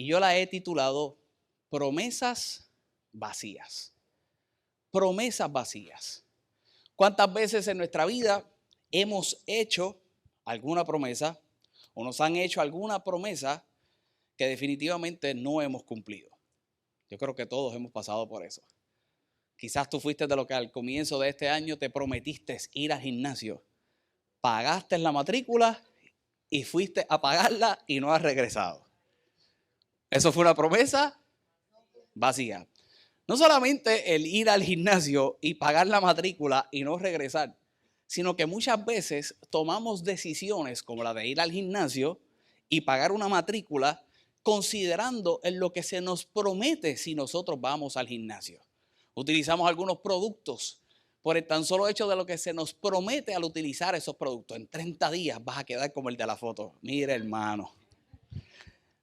y yo la he titulado Promesas Vacías. Promesas vacías. ¿Cuántas veces en nuestra vida hemos hecho alguna promesa o nos han hecho alguna promesa que definitivamente no hemos cumplido? Yo creo que todos hemos pasado por eso. Quizás tú fuiste de lo que al comienzo de este año te prometiste ir al gimnasio. Pagaste la matrícula y fuiste a pagarla y no has regresado. Eso fue una promesa vacía. No solamente el ir al gimnasio y pagar la matrícula y no regresar, sino que muchas veces tomamos decisiones como la de ir al gimnasio y pagar una matrícula considerando en lo que se nos promete si nosotros vamos al gimnasio. Utilizamos algunos productos por el tan solo hecho de lo que se nos promete al utilizar esos productos. En 30 días vas a quedar como el de la foto. Mire, hermano.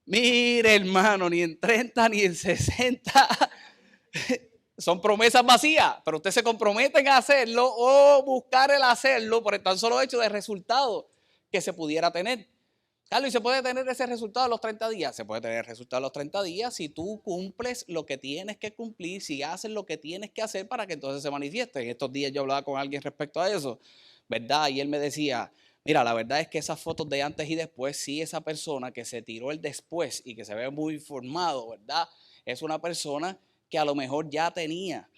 Mire, hermano, ni en 30 ni en 60. Son promesas vacías, pero usted se comprometen a hacerlo o buscar el hacerlo por el tan solo hecho de resultado que se pudiera tener. Carlos, ¿y se puede tener ese resultado a los 30 días? Se puede tener el resultado a los 30 días si tú cumples lo que tienes que cumplir, si haces lo que tienes que hacer para que entonces se manifieste. En estos días yo hablaba con alguien respecto a eso, ¿verdad? Y él me decía, mira, la verdad es que esas fotos de antes y después, sí, esa persona que se tiró el después y que se ve muy formado, ¿verdad? Es una persona que a lo mejor ya tenía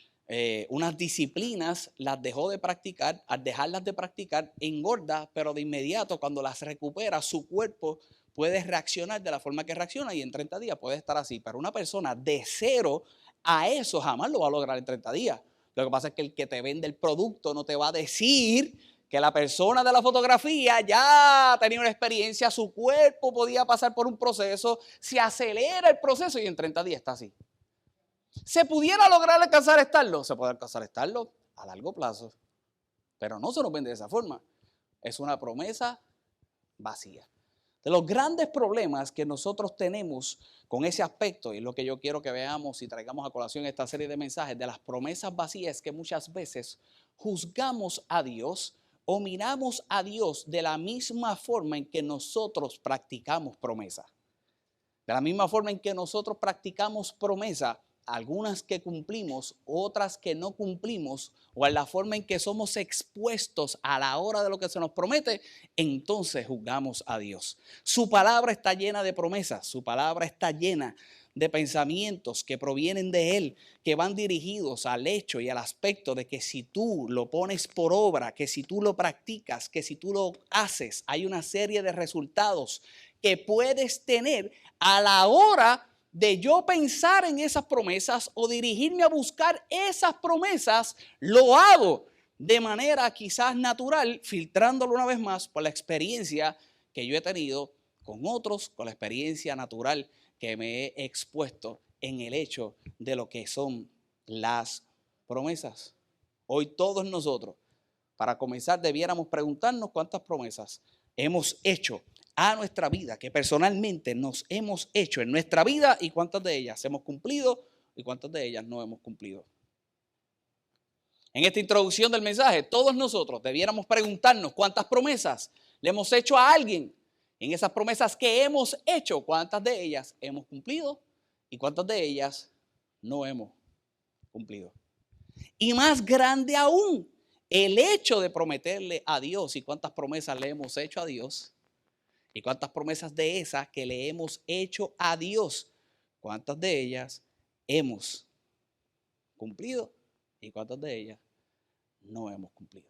unas disciplinas, las dejó de practicar, al dejarlas de practicar engorda, pero de inmediato cuando las recupera su cuerpo puede reaccionar de la forma que reacciona y en 30 días puede estar así. Pero una persona de cero a eso jamás lo va a lograr en 30 días. Lo que pasa es que el que te vende el producto no te va a decir que la persona de la fotografía ya tenía una experiencia, su cuerpo podía pasar por un proceso, se acelera el proceso y en 30 días está así. ¿Se pudiera lograr alcanzar estarlo? Se puede alcanzar estarlo a largo plazo, pero no se nos vende de esa forma. Es una promesa vacía. De los grandes problemas que nosotros tenemos con ese aspecto, y lo que yo quiero que veamos y traigamos a colación esta serie de mensajes de las promesas vacías, es que muchas veces juzgamos a Dios o miramos a Dios de la misma forma en que nosotros practicamos promesa. De la misma forma en que nosotros practicamos promesa, algunas que cumplimos, otras que no cumplimos, o en la forma en que somos expuestos a la hora de lo que se nos promete, entonces juzgamos a Dios. Su palabra está llena de promesas, su palabra está llena de pensamientos que provienen de Él, que van dirigidos al hecho y al aspecto de que si tú lo pones por obra, que si tú lo practicas, que si tú lo haces, hay una serie de resultados que puedes tener a la hora de yo pensar en esas promesas o dirigirme a buscar esas promesas. Lo hago de manera quizás natural, filtrándolo una vez más por la experiencia que yo he tenido con otros, con la experiencia natural que me he expuesto en el hecho de lo que son las promesas. Hoy todos nosotros, para comenzar, debiéramos preguntarnos cuántas promesas hemos hecho a nuestra vida, que personalmente nos hemos hecho en nuestra vida y cuántas de ellas hemos cumplido y cuántas de ellas no hemos cumplido. En esta introducción del mensaje, todos nosotros debiéramos preguntarnos cuántas promesas le hemos hecho a alguien. En esas promesas que hemos hecho, cuántas de ellas hemos cumplido y cuántas de ellas no hemos cumplido. Y más grande aún, el hecho de prometerle a Dios y cuántas promesas le hemos hecho a Dios. ¿Y cuántas promesas de esas que le hemos hecho a Dios, cuántas de ellas hemos cumplido y cuántas de ellas no hemos cumplido?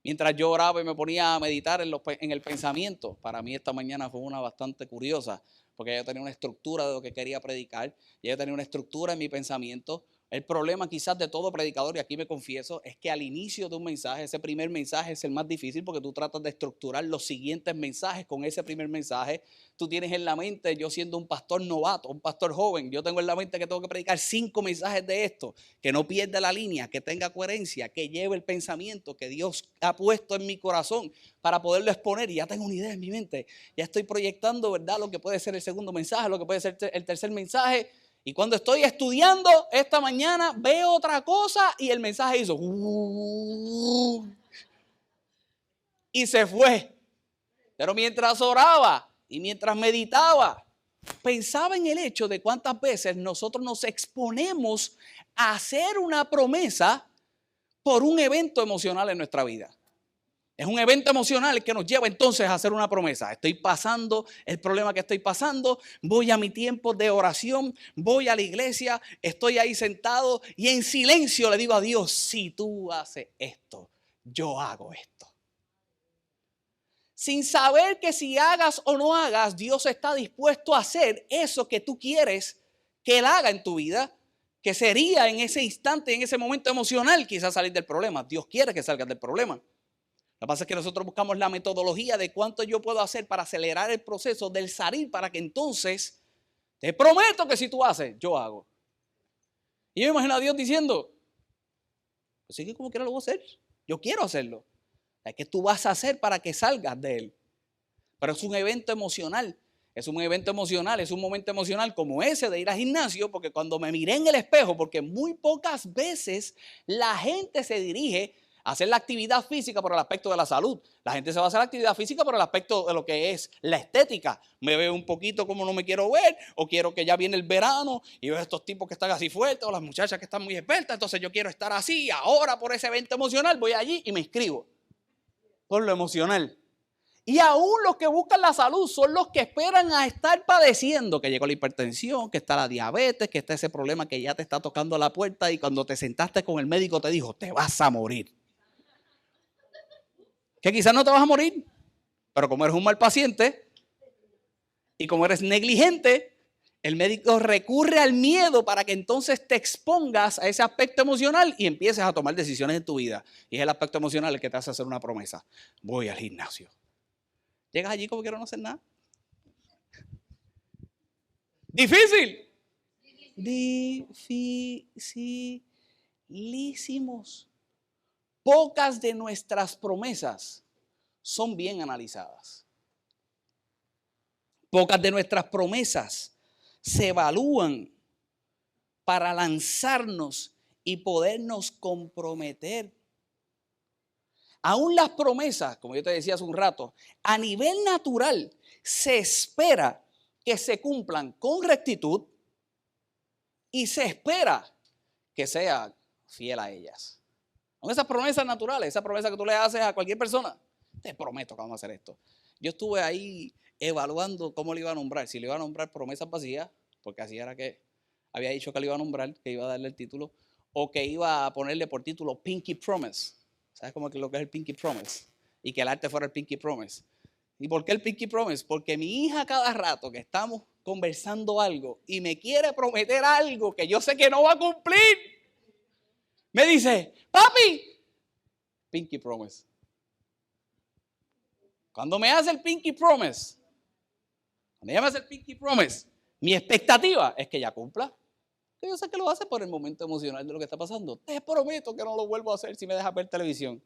Mientras yo oraba y me ponía a meditar en el pensamiento, para mí esta mañana fue una bastante curiosa, porque yo tenía una estructura de lo que quería predicar, yo tenía una estructura en mi pensamiento. El problema quizás de todo predicador, y aquí me confieso, es que al inicio de un mensaje, ese primer mensaje es el más difícil porque tú tratas de estructurar los siguientes mensajes con ese primer mensaje. Tú tienes en la mente, yo siendo un pastor novato, un pastor joven, yo tengo en la mente que tengo que predicar 5 mensajes de esto, que no pierda la línea, que tenga coherencia, que lleve el pensamiento que Dios ha puesto en mi corazón para poderlo exponer. Y ya tengo una idea en mi mente, ya estoy proyectando, ¿verdad?, lo que puede ser el segundo mensaje, lo que puede ser el tercer mensaje. Y cuando estoy estudiando esta mañana, veo otra cosa y el mensaje hizo y se fue. Pero mientras oraba y mientras meditaba, pensaba en el hecho de cuántas veces nosotros nos exponemos a hacer una promesa por un evento emocional en nuestra vida. Es un evento emocional que nos lleva entonces a hacer una promesa. Estoy pasando el problema que estoy pasando, voy a mi tiempo de oración, voy a la iglesia, estoy ahí sentado y en silencio le digo a Dios, si tú haces esto, yo hago esto. Sin saber que si hagas o no hagas, Dios está dispuesto a hacer eso que tú quieres que Él haga en tu vida, que sería en ese instante, en ese momento emocional, quizás salir del problema. Dios quiere que salgas del problema. Lo que pasa es que nosotros buscamos la metodología de cuánto yo puedo hacer para acelerar el proceso del salir para que entonces te prometo que si tú haces, yo hago. Y yo me imagino a Dios diciendo, así que como quiera lo voy a hacer, yo quiero hacerlo. Es que tú vas a hacer para que salgas de él. Pero es un evento emocional, es un evento emocional, es un momento emocional como ese de ir al gimnasio, porque cuando me miré en el espejo, porque muy pocas veces la gente se dirige hacer la actividad física por el aspecto de la salud. La gente se va a hacer la actividad física por el aspecto de lo que es la estética. Me veo un poquito como no me quiero ver, o quiero que ya viene el verano y veo a estos tipos que están así fuertes, o las muchachas que están muy expertas, entonces yo quiero estar así. Ahora por ese evento emocional voy allí y me inscribo. Por lo emocional. Y aún los que buscan la salud son los que esperan a estar padeciendo, que llegó la hipertensión, que está la diabetes, que está ese problema que ya te está tocando la puerta y cuando te sentaste con el médico te dijo, te vas a morir. Que quizás no te vas a morir, pero como eres un mal paciente y como eres negligente, el médico recurre al miedo para que entonces te expongas a ese aspecto emocional y empieces a tomar decisiones en tu vida. Y es el aspecto emocional el que te hace hacer una promesa. Voy al gimnasio. Llegas allí como quiero no hacer nada. Difícil. Dificilísimos. Pocas de nuestras promesas son bien analizadas. Pocas de nuestras promesas se evalúan para lanzarnos y podernos comprometer. Aún las promesas, como yo te decía hace un rato, a nivel natural se espera que se cumplan con rectitud y se espera que sea fiel a ellas. Con esas promesas naturales, esa promesa que tú le haces a cualquier persona, te prometo que vamos a hacer esto. Yo estuve ahí evaluando cómo le iba a nombrar, si le iba a nombrar promesas vacías, porque así era que había dicho que le iba a nombrar, que iba a darle el título, o que iba a ponerle por título Pinky Promise. ¿Sabes cómo que lo que es el Pinky Promise? Y que el arte fuera el Pinky Promise. ¿Y por qué el Pinky Promise? Porque mi hija cada rato que estamos conversando algo y me quiere prometer algo que yo sé que no va a cumplir, me dice, papi, Pinky Promise. Cuando me hace el Pinky Promise, mi expectativa es que ella cumpla. Que yo sé que lo hace por el momento emocional de lo que está pasando. Te prometo que no lo vuelvo a hacer si me dejas ver televisión.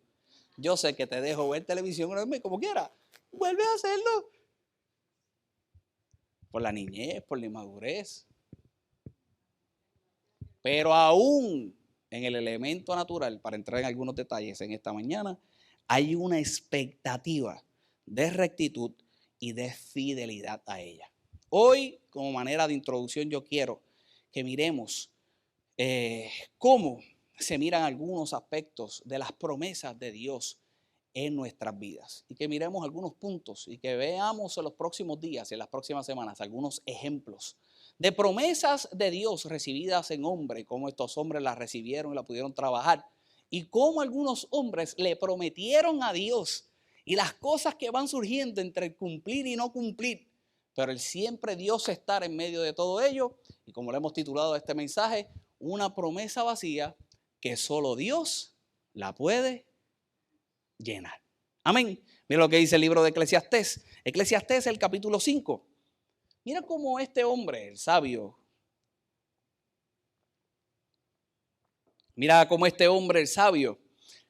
Yo sé que te dejo ver televisión como quiera. Vuelve a hacerlo. Por la niñez, por la inmadurez. Pero aún en el elemento natural, para entrar en algunos detalles en esta mañana, hay una expectativa de rectitud y de fidelidad a ella. Hoy, como manera de introducción, yo quiero que miremos cómo se miran algunos aspectos de las promesas de Dios en nuestras vidas. Y que miremos algunos puntos y que veamos en los próximos días y en las próximas semanas algunos ejemplos de promesas de Dios recibidas en hombre, cómo estos hombres las recibieron y la pudieron trabajar, y cómo algunos hombres le prometieron a Dios y las cosas que van surgiendo entre cumplir y no cumplir, pero el siempre Dios estar en medio de todo ello, y como le hemos titulado a este mensaje, una promesa vacía que solo Dios la puede llenar. Amén. Mira lo que dice el libro de Eclesiastés. Eclesiastés, el capítulo 5. Mira cómo este hombre, el sabio,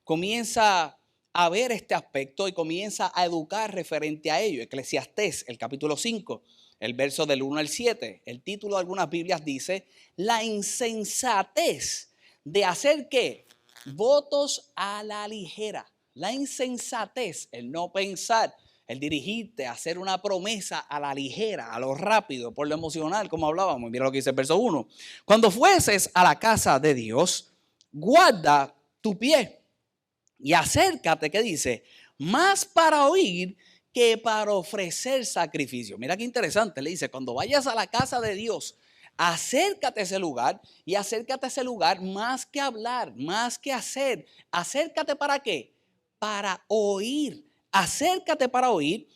comienza a ver este aspecto y comienza a educar referente a ello. Eclesiastés, el capítulo 5, el verso del 1 al 7. El título de algunas Biblias dice, la insensatez de hacer ¿qué? Votos a la ligera. La insensatez, el no pensar, el dirigirte a hacer una promesa a la ligera, a lo rápido, por lo emocional, como hablábamos. Mira lo que dice el verso 1. Cuando fueses a la casa de Dios, guarda tu pie y acércate, ¿qué dice? Más para oír que para ofrecer sacrificio. Mira qué interesante, le dice, cuando vayas a la casa de Dios, acércate a ese lugar y acércate a ese lugar más que hablar, más que hacer. Acércate ¿para qué? Para oír. Acércate para oír,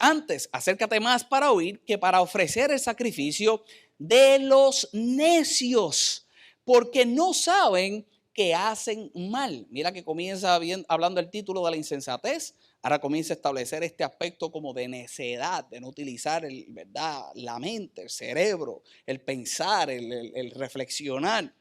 antes, acércate más para oír que para ofrecer el sacrificio de los necios, porque no saben que hacen mal. Mira que comienza hablando el título de la insensatez. Ahora comienza a establecer este aspecto como de necedad, de no utilizar ¿verdad? La mente, el cerebro, el pensar, el reflexionar.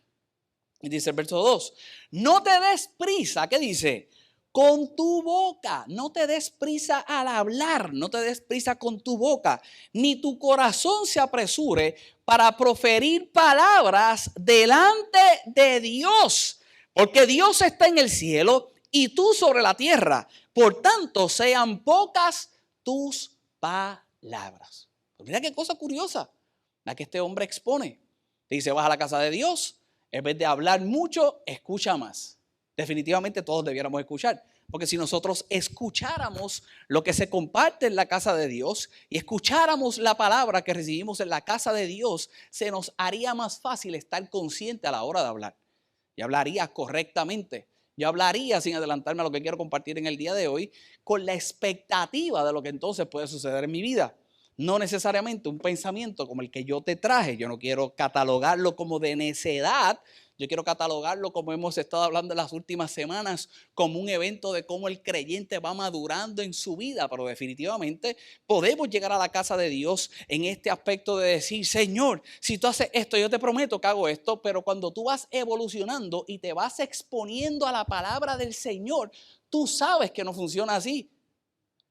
Y dice el verso 2, no te des prisa, ¿qué dice? Con tu boca, no te des prisa al hablar, no te des prisa con tu boca, ni tu corazón se apresure para proferir palabras delante de Dios, porque Dios está en el cielo y tú sobre la tierra, por tanto sean pocas tus palabras. Pues mira qué cosa curiosa la que este hombre expone. Dice, vas a la casa de Dios, en vez de hablar mucho, escucha más. Definitivamente todos debiéramos escuchar. Porque si nosotros escucháramos lo que se comparte en la casa de Dios y escucháramos la palabra que recibimos en la casa de Dios, se nos haría más fácil estar consciente a la hora de hablar. Y hablaría correctamente. Yo hablaría, sin adelantarme a lo que quiero compartir en el día de hoy, con la expectativa de lo que entonces puede suceder en mi vida. No necesariamente un pensamiento como el que yo te traje. Yo no quiero catalogarlo como de necedad. Yo quiero catalogarlo, como hemos estado hablando en las últimas semanas, como un evento de cómo el creyente va madurando en su vida. Pero definitivamente podemos llegar a la casa de Dios en este aspecto de decir, Señor, si tú haces esto, yo te prometo que hago esto. Pero cuando tú vas evolucionando y te vas exponiendo a la palabra del Señor, tú sabes que no funciona así.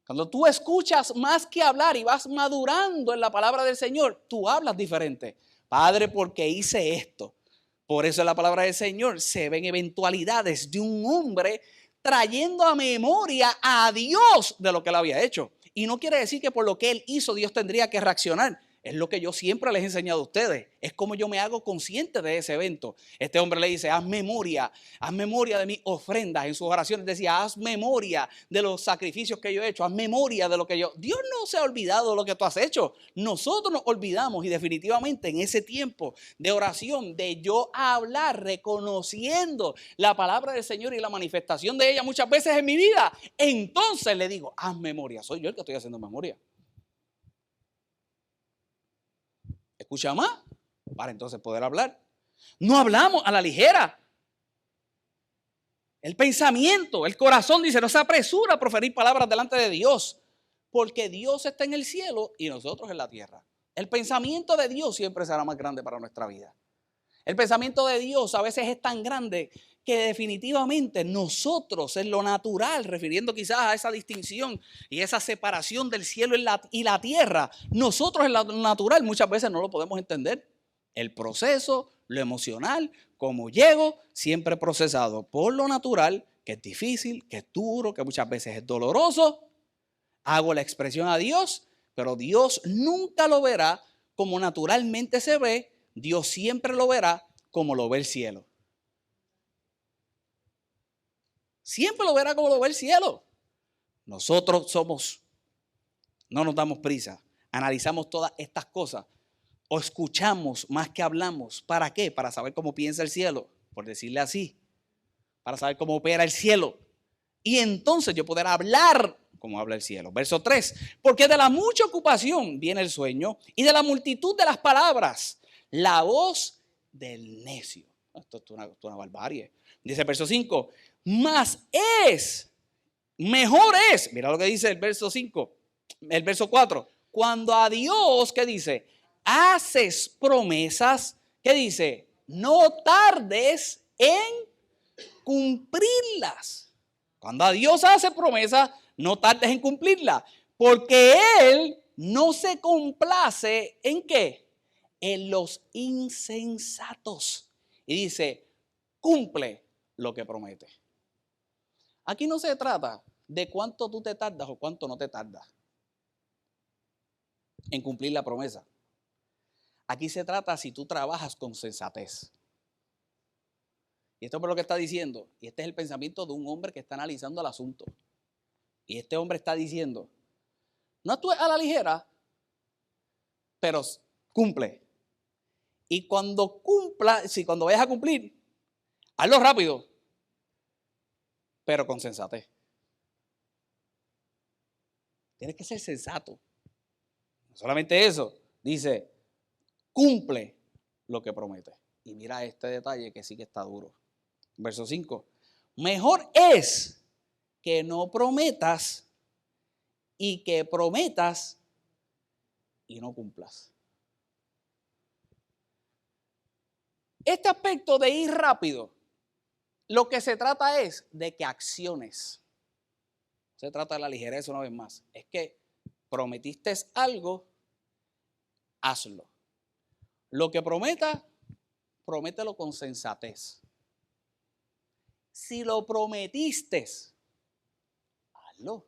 Cuando tú escuchas más que hablar y vas madurando en la palabra del Señor, tú hablas diferente. Padre, porque hice esto. Por eso en la palabra del Señor se ven eventualidades de un hombre trayendo a memoria a Dios de lo que él había hecho. Y no quiere decir que por lo que él hizo Dios tendría que reaccionar. Es lo que yo siempre les he enseñado a ustedes. Es como yo me hago consciente de ese evento. Este hombre le dice, haz memoria de mis ofrendas. En sus oraciones decía, haz memoria de los sacrificios que yo he hecho. Haz memoria de lo que yo... Dios no se ha olvidado de lo que tú has hecho. Nosotros nos olvidamos y definitivamente en ese tiempo de oración, de yo hablar, reconociendo la palabra del Señor y la manifestación de ella muchas veces en mi vida, entonces le digo, haz memoria. Soy yo el que estoy haciendo memoria. Escucha más para entonces poder hablar. No hablamos a la ligera. El pensamiento, el corazón dice, no se apresura a proferir palabras delante de Dios, porque Dios está en el cielo y nosotros en la tierra. El pensamiento de Dios siempre será más grande para nuestra vida. El pensamiento de Dios a veces es tan grande que definitivamente nosotros en lo natural, refiriendo quizás a esa distinción y esa separación del cielo y la tierra, nosotros en lo natural muchas veces no lo podemos entender. El proceso, lo emocional, como llego, siempre procesado por lo natural, que es difícil, que es duro, que muchas veces es doloroso. Hago la expresión a Dios, pero Dios nunca lo verá como naturalmente se ve. Dios siempre lo verá como lo ve el cielo. Siempre lo verá como lo ve el cielo. Nosotros no nos damos prisa. Analizamos todas estas cosas. O escuchamos más que hablamos. ¿Para qué? Para saber cómo piensa el cielo, por decirle así. Para saber cómo opera el cielo. Y entonces yo poder hablar como habla el cielo. Verso 3. Porque de la mucha ocupación viene el sueño y de la multitud de las palabras, la voz del necio. Esto es una barbarie. Dice el verso 5. Mejor es. Mira lo que dice el verso 5. El verso 4. Cuando a Dios, ¿qué dice? Haces promesas, ¿qué dice? No tardes en cumplirlas. Cuando a Dios hace promesas, no tardes en cumplirlas. Porque Él no se complace ¿en qué? En los insensatos. Y dice, cumple lo que promete. Aquí no se trata de cuánto tú te tardas o cuánto no te tardas en cumplir la promesa. Aquí se trata si tú trabajas con sensatez. Y esto es lo que está diciendo. Y este es el pensamiento de un hombre que está analizando el asunto. Y este hombre está diciendo, no actúes a la ligera, pero cumple. Y cuando cuando vayas a cumplir, hazlo rápido, pero con sensatez. Tienes que ser sensato. No solamente eso, dice, cumple lo que promete. Y mira este detalle que sí que está duro. Verso 5. Mejor es que no prometas y que prometas y no cumplas. Este aspecto de ir rápido, lo que se trata es de que acciones. Se trata de la ligereza una vez más. Es que prometiste algo, hazlo. Lo que prometas, promételo con sensatez. Si lo prometiste, hazlo.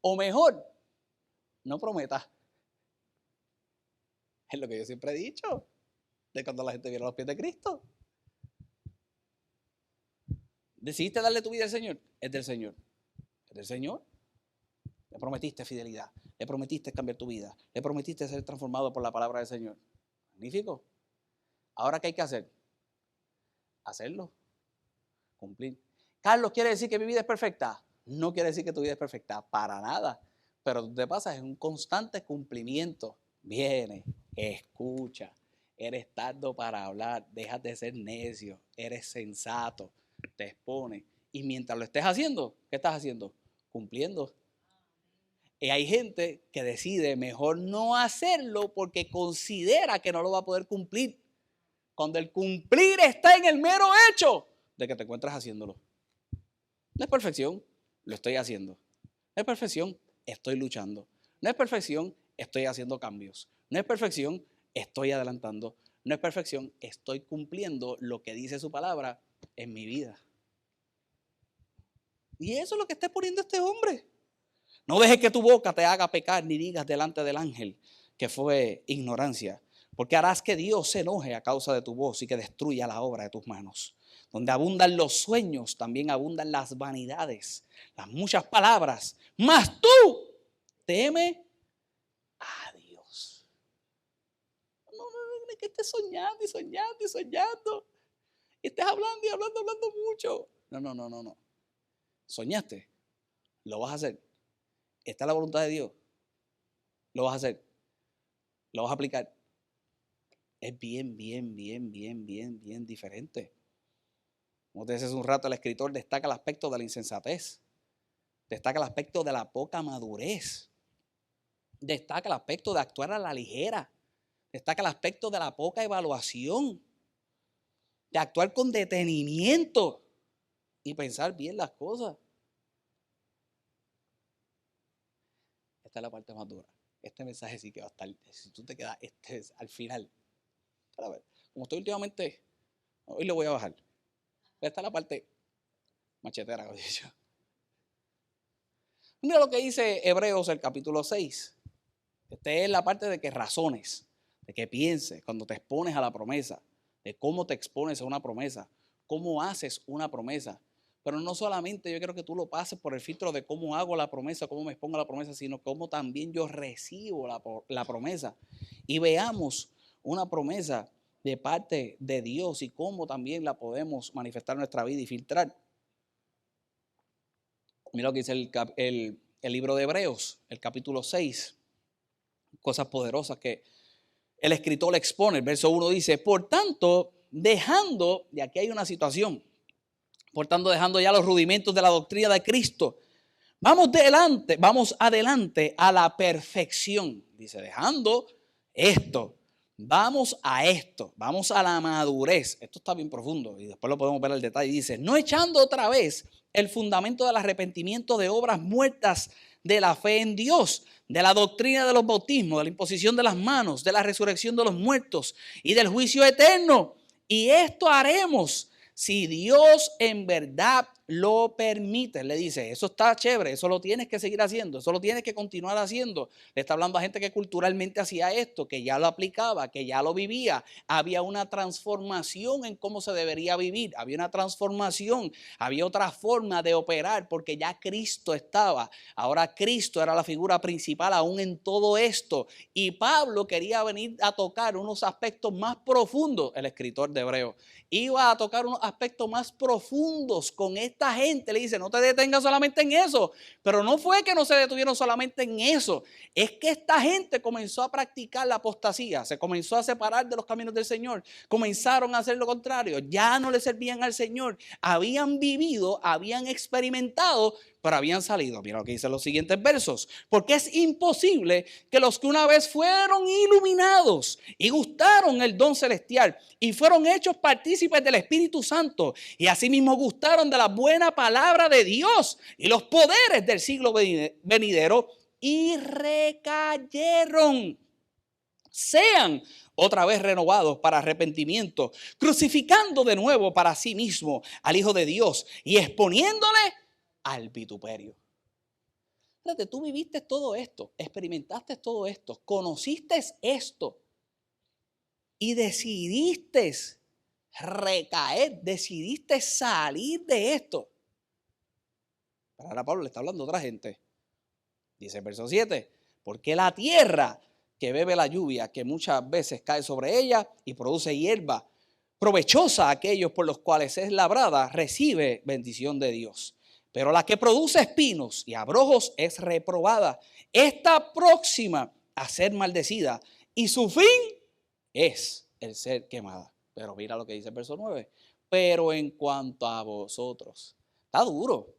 O mejor, no prometas. Es lo que yo siempre he dicho. De cuando la gente viene a los pies de Cristo. ¿Decidiste darle tu vida al Señor? Es del Señor. Es del Señor. Le prometiste fidelidad. Le prometiste cambiar tu vida. Le prometiste ser transformado por la palabra del Señor. Magnífico. Ahora, ¿qué hay que hacer? Hacerlo. Cumplir. Carlos, ¿quiere decir que mi vida es perfecta? No quiere decir que tu vida es perfecta. Para nada. Pero tú te pasas en un constante cumplimiento. Viene, escucha. Eres tardo para hablar, dejas de ser necio, eres sensato, te expones. Y mientras lo estés haciendo, ¿qué estás haciendo? Cumpliendo. Y hay gente que decide mejor no hacerlo porque considera que no lo va a poder cumplir. Cuando el cumplir está en el mero hecho de que te encuentras haciéndolo. No es perfección, lo estoy haciendo. No es perfección, estoy luchando. No es perfección, estoy haciendo cambios. No es perfección, estoy adelantando. No es perfección, estoy cumpliendo lo que dice su palabra en mi vida. Y eso es lo que está poniendo este hombre. No dejes que tu boca te haga pecar ni digas delante del ángel que fue ignorancia, porque harás que Dios se enoje a causa de tu voz y que destruya la obra de tus manos. Donde abundan los sueños, también abundan las vanidades, las muchas palabras. Mas tú teme a Dios. No, que estés soñando y soñando y soñando. Y estés hablando y hablando mucho. No. Soñaste, lo vas a hacer. Está la voluntad de Dios, lo vas a hacer. Lo vas a aplicar. Es bien diferente. Como te decía hace un rato, el escritor destaca el aspecto de la insensatez. Destaca el aspecto de la poca madurez. Destaca el aspecto de actuar a la ligera. Destaca el aspecto de la poca evaluación. De actuar con detenimiento y pensar bien las cosas. Esta es la parte más dura. Este mensaje sí que va a estar, si tú te quedas al final. Para ver, como estoy últimamente, hoy lo voy a bajar. Esta es la parte machetera, como he dicho. Mira lo que dice Hebreos, el capítulo 6. Esta es la parte de que razones, de que pienses cuando te expones a la promesa, de cómo te expones a una promesa, cómo haces una promesa. Pero no solamente yo quiero que tú lo pases por el filtro de cómo hago la promesa, cómo me expongo a la promesa, sino cómo también yo recibo la promesa. Y veamos una promesa de parte de Dios y cómo también la podemos manifestar en nuestra vida y filtrar. Mira lo que dice el libro de Hebreos, el capítulo 6. Cosas poderosas que el escritor le expone. El verso 1 dice, por tanto, dejando, y aquí hay una situación, por tanto, dejando ya los rudimentos de la doctrina de Cristo, vamos adelante a la perfección. Dice, dejando esto, vamos a la madurez. Esto está bien profundo y después lo podemos ver al detalle. Dice, no echando otra vez el fundamento del arrepentimiento de obras muertas de la fe en Dios, de la doctrina de los bautismos, de la imposición de las manos, de la resurrección de los muertos y del juicio eterno. Y esto haremos si Dios en verdad lo permites. Le dice, eso está chévere, eso lo tienes que seguir haciendo, eso lo tienes que continuar haciendo. Le está hablando a gente que culturalmente hacía esto, que ya lo aplicaba, que ya lo vivía. Había una transformación en cómo se debería vivir, había una transformación, había otra forma de operar, porque ya Cristo estaba. Ahora Cristo era la figura principal aún en todo esto. Y Pablo quería venir a tocar unos aspectos más profundos, el escritor de Hebreos. Iba a tocar unos aspectos más profundos con esta gente. Le dice, no te detengas solamente en eso. Pero no fue que no se detuvieron solamente en eso. Es que esta gente comenzó a practicar la apostasía. Se comenzó a separar de los caminos del Señor. Comenzaron a hacer lo contrario. Ya no le servían al Señor. Habían vivido, habían experimentado, pero habían salido. Mira lo que dicen los siguientes versos. Porque es imposible que los que una vez fueron iluminados y gustaron el don celestial y fueron hechos partícipes del Espíritu Santo y asimismo gustaron de la buena palabra de Dios y los poderes del siglo venidero y recayeron, sean otra vez renovados para arrepentimiento, crucificando de nuevo para sí mismo al Hijo de Dios y exponiéndole al vituperio. Fíjate, tú viviste todo esto, experimentaste todo esto, conociste esto y decidiste recaer, decidiste salir de esto. Pero ahora Pablo le está hablando a otra gente. Dice el verso 7, porque la tierra que bebe la lluvia, que muchas veces cae sobre ella y produce hierba provechosa a aquellos por los cuales es labrada, recibe bendición de Dios. Pero la que produce espinos y abrojos es reprobada. Está próxima a ser maldecida y su fin es el ser quemada. Pero mira lo que dice el verso 9. Pero en cuanto a vosotros, está duro.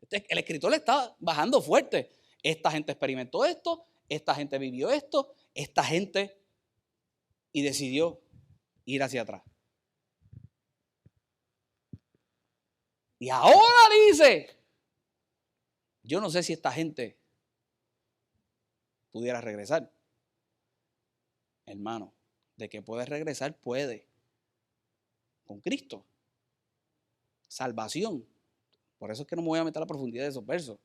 El escritor le está bajando fuerte. Esta gente experimentó esto, esta gente vivió esto, esta gente y decidió ir hacia atrás. Y ahora dice, yo no sé si esta gente pudiera regresar. Hermano, de que puede regresar, puede. Con Cristo. Salvación. Por eso es que no me voy a meter a la profundidad de esos versos.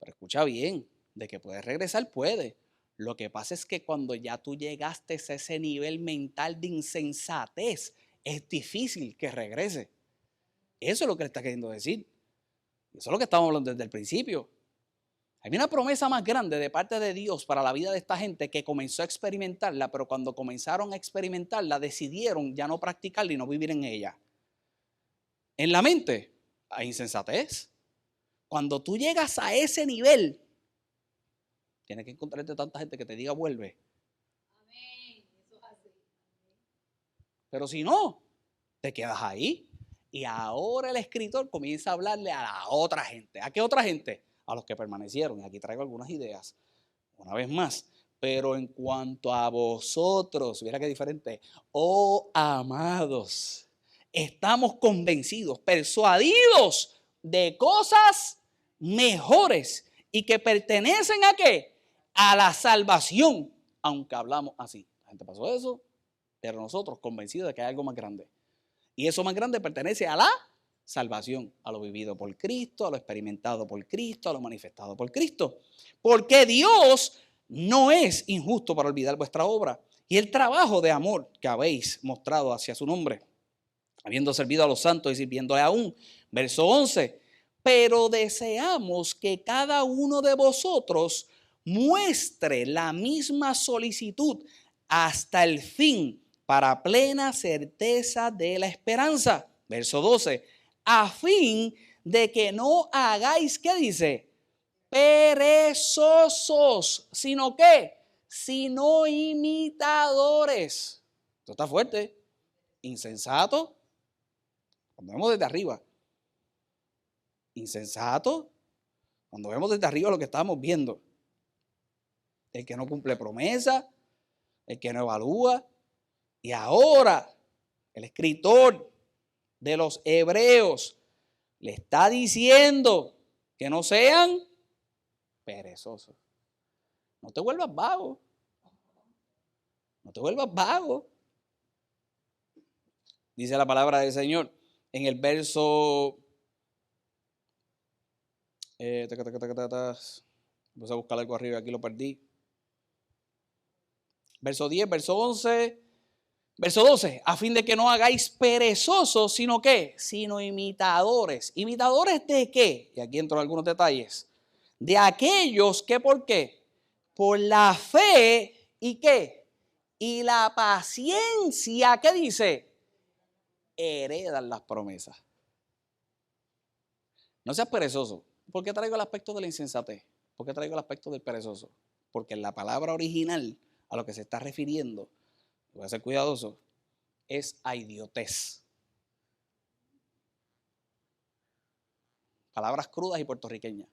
Pero escucha bien, de que puede regresar, puede. Lo que pasa es que cuando ya tú llegaste a ese nivel mental de insensatez, es difícil que regrese. Eso es lo que le está queriendo decir. Eso es lo que estamos hablando desde el principio. Hay una promesa más grande de parte de Dios para la vida de esta gente que comenzó a experimentarla, pero cuando comenzaron a experimentarla decidieron ya no practicarla y no vivir en ella. En la mente hay insensatez. Cuando tú llegas a ese nivel, tienes que encontrarte tanta gente que te diga vuelve. Amén. Eso es así. Pero si no, te quedas ahí. Y ahora el escritor comienza a hablarle a la otra gente. ¿A qué otra gente? A los que permanecieron. Y aquí traigo algunas ideas. Una vez más. Pero en cuanto a vosotros, mira qué diferente. Oh amados, estamos convencidos, persuadidos de cosas mejores y que pertenecen ¿a qué? A la salvación, aunque hablamos así. La gente pasó eso, pero nosotros convencidos de que hay algo más grande. Y eso más grande pertenece a la salvación, a lo vivido por Cristo, a lo experimentado por Cristo, a lo manifestado por Cristo. Porque Dios no es injusto para olvidar vuestra obra y el trabajo de amor que habéis mostrado hacia su nombre, habiendo servido a los santos y sirviéndole aún. Verso 11. Pero deseamos que cada uno de vosotros muestre la misma solicitud hasta el fin, para plena certeza de la esperanza. Verso 12. A fin de que no hagáis, ¿qué dice? Perezosos, sino que, sino imitadores. Esto está fuerte. Insensato. Cuando vemos desde arriba. Insensato. Cuando vemos desde arriba lo que estamos viendo. El que no cumple promesa. El que no evalúa. Y ahora el escritor de los Hebreos le está diciendo que no sean perezosos. No te vuelvas vago. No te vuelvas vago. Dice la palabra del Señor en el verso Vamos a buscar algo arriba, aquí lo perdí. Verso 10, verso 11, verso 12. A fin de que no hagáis perezosos, sino ¿qué? Sino imitadores. ¿Imitadores de qué? Y aquí entro en algunos detalles. De aquellos que, ¿por qué? Por la fe y ¿qué? Y la paciencia, ¿qué dice? Heredan las promesas. No seas perezoso. ¿Por qué traigo el aspecto de la insensatez? ¿Por qué traigo el aspecto del perezoso? Porque en la palabra original a lo que se está refiriendo, voy a ser cuidadoso, es a idiotez. Palabras crudas y puertorriqueñas.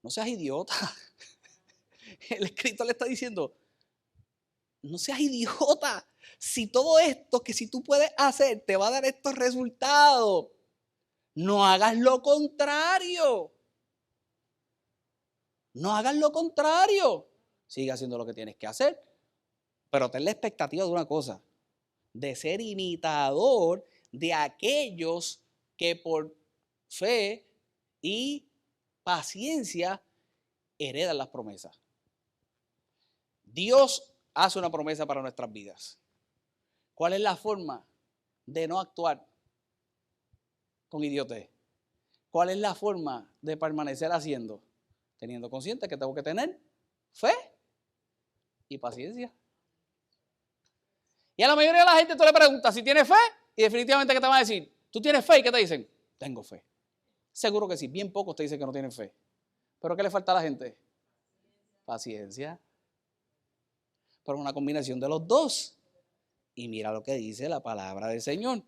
No seas idiota. El escritor le está diciendo, no seas idiota. Si todo esto que si tú puedes hacer te va a dar estos resultados, no hagas lo contrario. No hagas lo contrario. Sigue haciendo lo que tienes que hacer. Pero ten la expectativa de una cosa, de ser imitador de aquellos que por fe y paciencia heredan las promesas. Dios hace una promesa para nuestras vidas. ¿Cuál es la forma de no actuar con idiotez? ¿Cuál es la forma de permanecer haciendo? Teniendo consciente que tengo que tener fe y paciencia. Y a la mayoría de la gente tú le preguntas si tiene fe y definitivamente ¿qué te van a decir? ¿Tú tienes fe? ¿Y qué te dicen? Tengo fe. Seguro que sí, bien pocos te dicen que no tienen fe. ¿Pero qué le falta a la gente? Paciencia. Pero una combinación de los dos. Y mira lo que dice la palabra del Señor.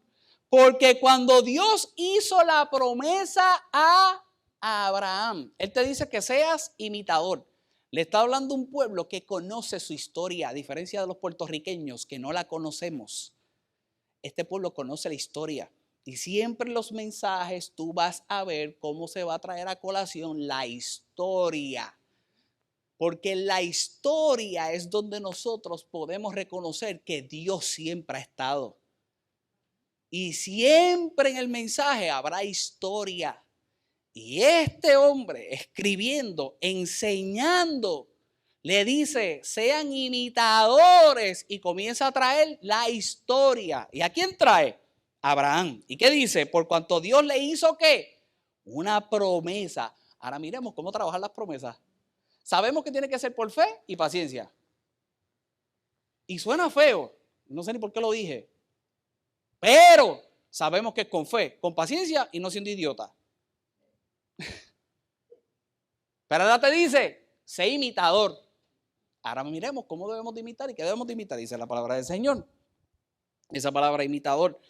Porque cuando Dios hizo la promesa a Abraham, Él te dice que seas imitador. Le está hablando un pueblo que conoce su historia, a diferencia de los puertorriqueños que no la conocemos. Este pueblo conoce la historia. Y siempre en los mensajes tú vas a ver cómo se va a traer a colación la historia. Porque la historia es donde nosotros podemos reconocer que Dios siempre ha estado. Y siempre en el mensaje habrá historia. Y este hombre escribiendo, enseñando, le dice, sean imitadores y comienza a traer la historia. ¿Y a quién trae? Abraham. ¿Y qué dice? Por cuanto Dios le hizo ¿qué? Una promesa. Ahora miremos cómo trabajar las promesas. Sabemos que tiene que ser por fe y paciencia. Y suena feo, no sé ni por qué lo dije. Pero sabemos que es con fe, con paciencia y no siendo idiota. Pero ahora te dice, sé imitador. Ahora miremos cómo debemos de imitar y qué debemos de imitar. Dice la palabra del Señor. Esa palabra imitador,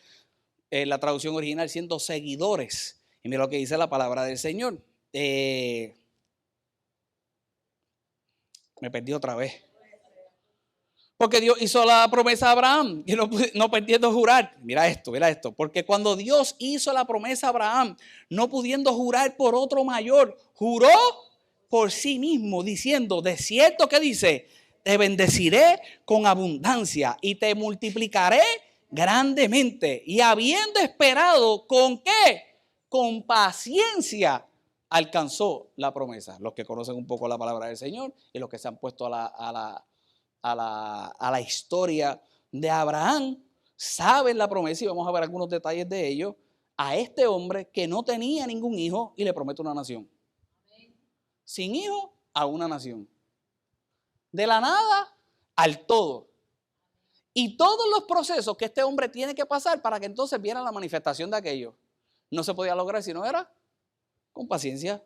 la traducción original siendo seguidores. Y mira lo que dice la palabra del Señor. Me perdí otra vez. Porque Dios hizo la promesa a Abraham y no pudiendo jurar. Mira esto. Porque cuando Dios hizo la promesa a Abraham, no pudiendo jurar por otro mayor, juró por sí mismo, diciendo, de cierto que dice, te bendeciré con abundancia y te multiplicaré grandemente. Y habiendo esperado, ¿con qué? Con paciencia alcanzó la promesa. Los que conocen un poco la palabra del Señor y los que se han puesto a la historia de Abraham, saben la promesa y vamos a ver algunos detalles de ello. A este hombre que no tenía ningún hijo y le promete una nación. Sin hijo a una nación. De la nada al todo. Y todos los procesos que este hombre tiene que pasar para que entonces viera la manifestación de aquello. No se podía lograr si no era con paciencia.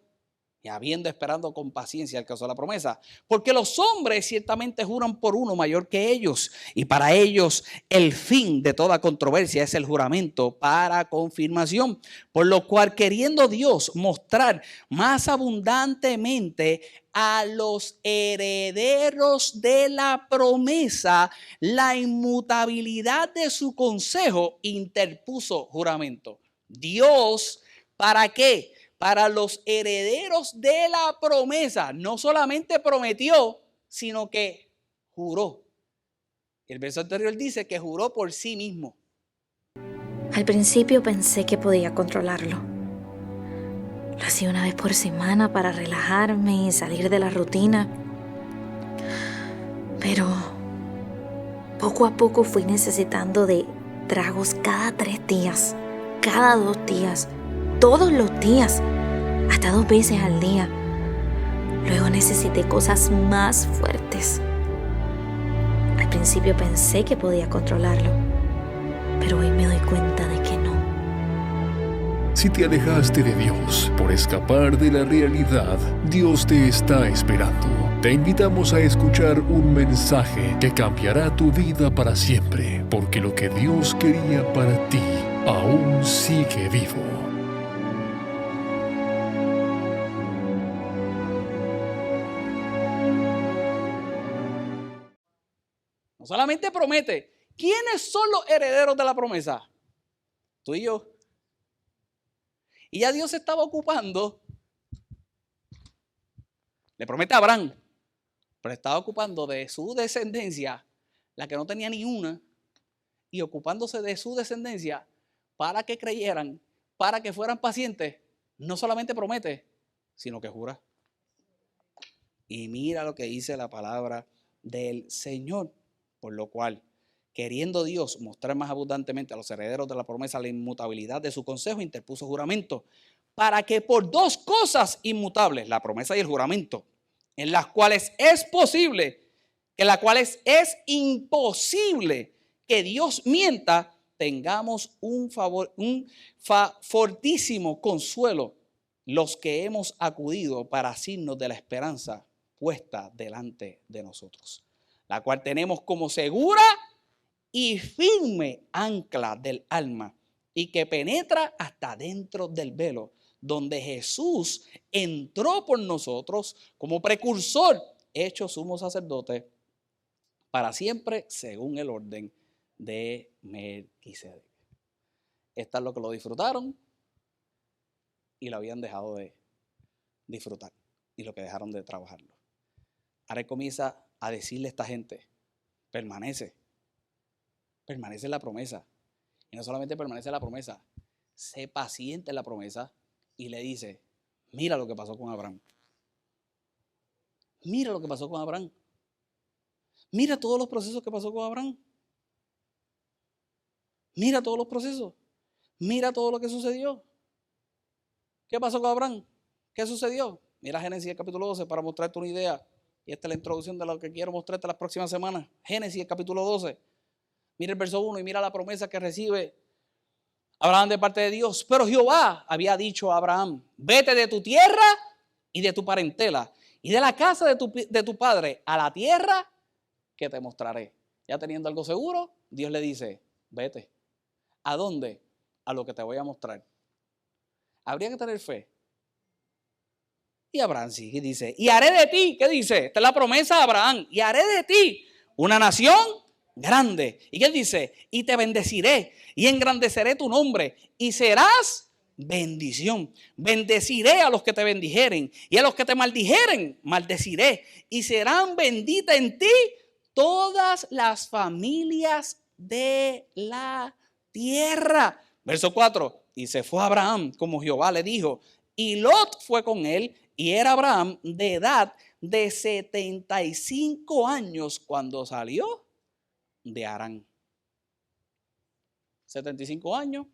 Y habiendo esperando con paciencia alcanzó la promesa. Porque los hombres ciertamente juran por uno mayor que ellos. Y para ellos el fin de toda controversia es el juramento para confirmación. Por lo cual queriendo Dios mostrar más abundantemente a los herederos de la promesa la inmutabilidad de su consejo, interpuso juramento. Dios, ¿para qué? Para los herederos de la promesa, no solamente prometió, sino que juró. El verso anterior dice que juró por sí mismo. Al principio pensé que podía controlarlo. Lo hacía una vez por semana para relajarme y salir de la rutina. Pero poco a poco fui necesitando de tragos cada 3 días, cada 2 días, todos los días, hasta 2 veces al día. Luego necesité cosas más fuertes. Al principio pensé que podía controlarlo, pero hoy me doy cuenta de que no. Si te alejaste de Dios por escapar de la realidad, Dios te está esperando. Te invitamos a escuchar un mensaje que cambiará tu vida para siempre, porque lo que Dios quería para ti aún sigue vivo. No solamente promete. ¿Quiénes son los herederos de la promesa? Tú y yo. Y ya Dios se estaba ocupando. Le promete a Abraham, pero estaba ocupando de su descendencia, la que no tenía ni una, y ocupándose de su descendencia para que creyeran, para que fueran pacientes. No solamente promete, sino que jura. Y mira lo que dice la palabra del Señor, por lo cual, queriendo Dios mostrar más abundantemente a los herederos de la promesa la inmutabilidad de su consejo, interpuso juramento, para que por 2 cosas inmutables, la promesa y el juramento, en las cuales es posible, en las cuales es imposible que Dios mienta, tengamos un fortísimo consuelo los que hemos acudido para signos de la esperanza puesta delante de nosotros, la cual tenemos como segura y firme ancla del alma, y que penetra hasta dentro del velo, donde Jesús entró por nosotros como precursor, hecho sumo sacerdote para siempre, según el orden de Melquisedec. Esta es lo que lo disfrutaron y lo habían dejado de disfrutar, y lo que dejaron de trabajarlo. Ahora comienza a decirle a esta gente: permanece en la promesa. Y no solamente permanece en la promesa, sé paciente en la promesa. Y le dice: mira lo que pasó con Abraham. Mira lo que pasó con Abraham. Mira todos los procesos que pasó con Abraham. Mira todos los procesos. Mira todo lo que sucedió. ¿Qué pasó con Abraham? ¿Qué sucedió? Mira Génesis capítulo 12 para mostrarte una idea. Y esta es la introducción de lo que quiero mostrarte las próximas semanas. Génesis capítulo 12. Mira el verso 1 y mira la promesa que recibe Abraham de parte de Dios. Pero Jehová había dicho a Abraham: vete de tu tierra y de tu parentela y de la casa de tu padre a la tierra que te mostraré. Ya teniendo algo seguro, Dios le dice: vete. ¿A dónde? A lo que te voy a mostrar. Habría que tener fe. Y Abraham sigue y dice: y haré de ti, ¿qué dice? Esta es la promesa de Abraham. Y haré de ti una nación grande. ¿Y qué dice? Y te bendeciré y engrandeceré tu nombre y serás bendición. Bendeciré a los que te bendijeren y a los que te maldijeren maldeciré, y serán benditas en ti todas las familias de la tierra. Verso 4. Y se fue Abraham como Jehová le dijo, y Lot fue con él, y era Abraham de edad de 75 años cuando salió de Harán. 75 años,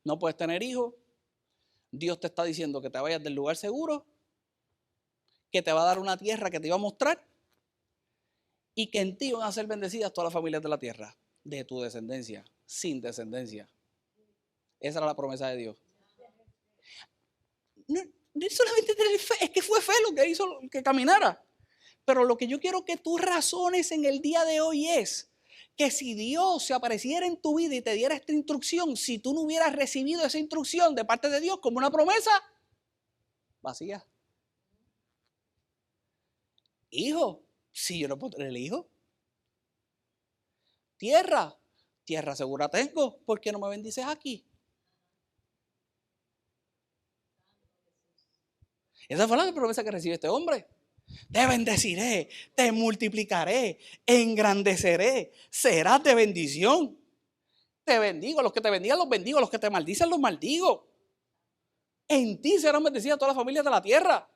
no puedes tener hijos. Dios te está diciendo que te vayas del lugar seguro, que te va a dar una tierra que te iba a mostrar, y que en ti van a ser bendecidas todas las familias de la tierra, de tu descendencia, sin descendencia. Esa era la promesa de Dios. No solamente tener fe, es que fue fe lo que hizo que caminara. Pero lo que yo quiero que tú razones en el día de hoy es que si Dios se apareciera en tu vida y te diera esta instrucción, si tú no hubieras recibido esa instrucción de parte de Dios como una promesa, vacía. Hijo, si yo no puedo tener hijo. Tierra segura tengo, ¿por qué no me bendices aquí? Esa fue la promesa que recibe este hombre. Te bendeciré, te multiplicaré, engrandeceré, serás de bendición. Te bendigo, los que te bendigan los bendigo, los que te maldicen los maldigo. en ti serán bendecidas todas las familias de la tierra.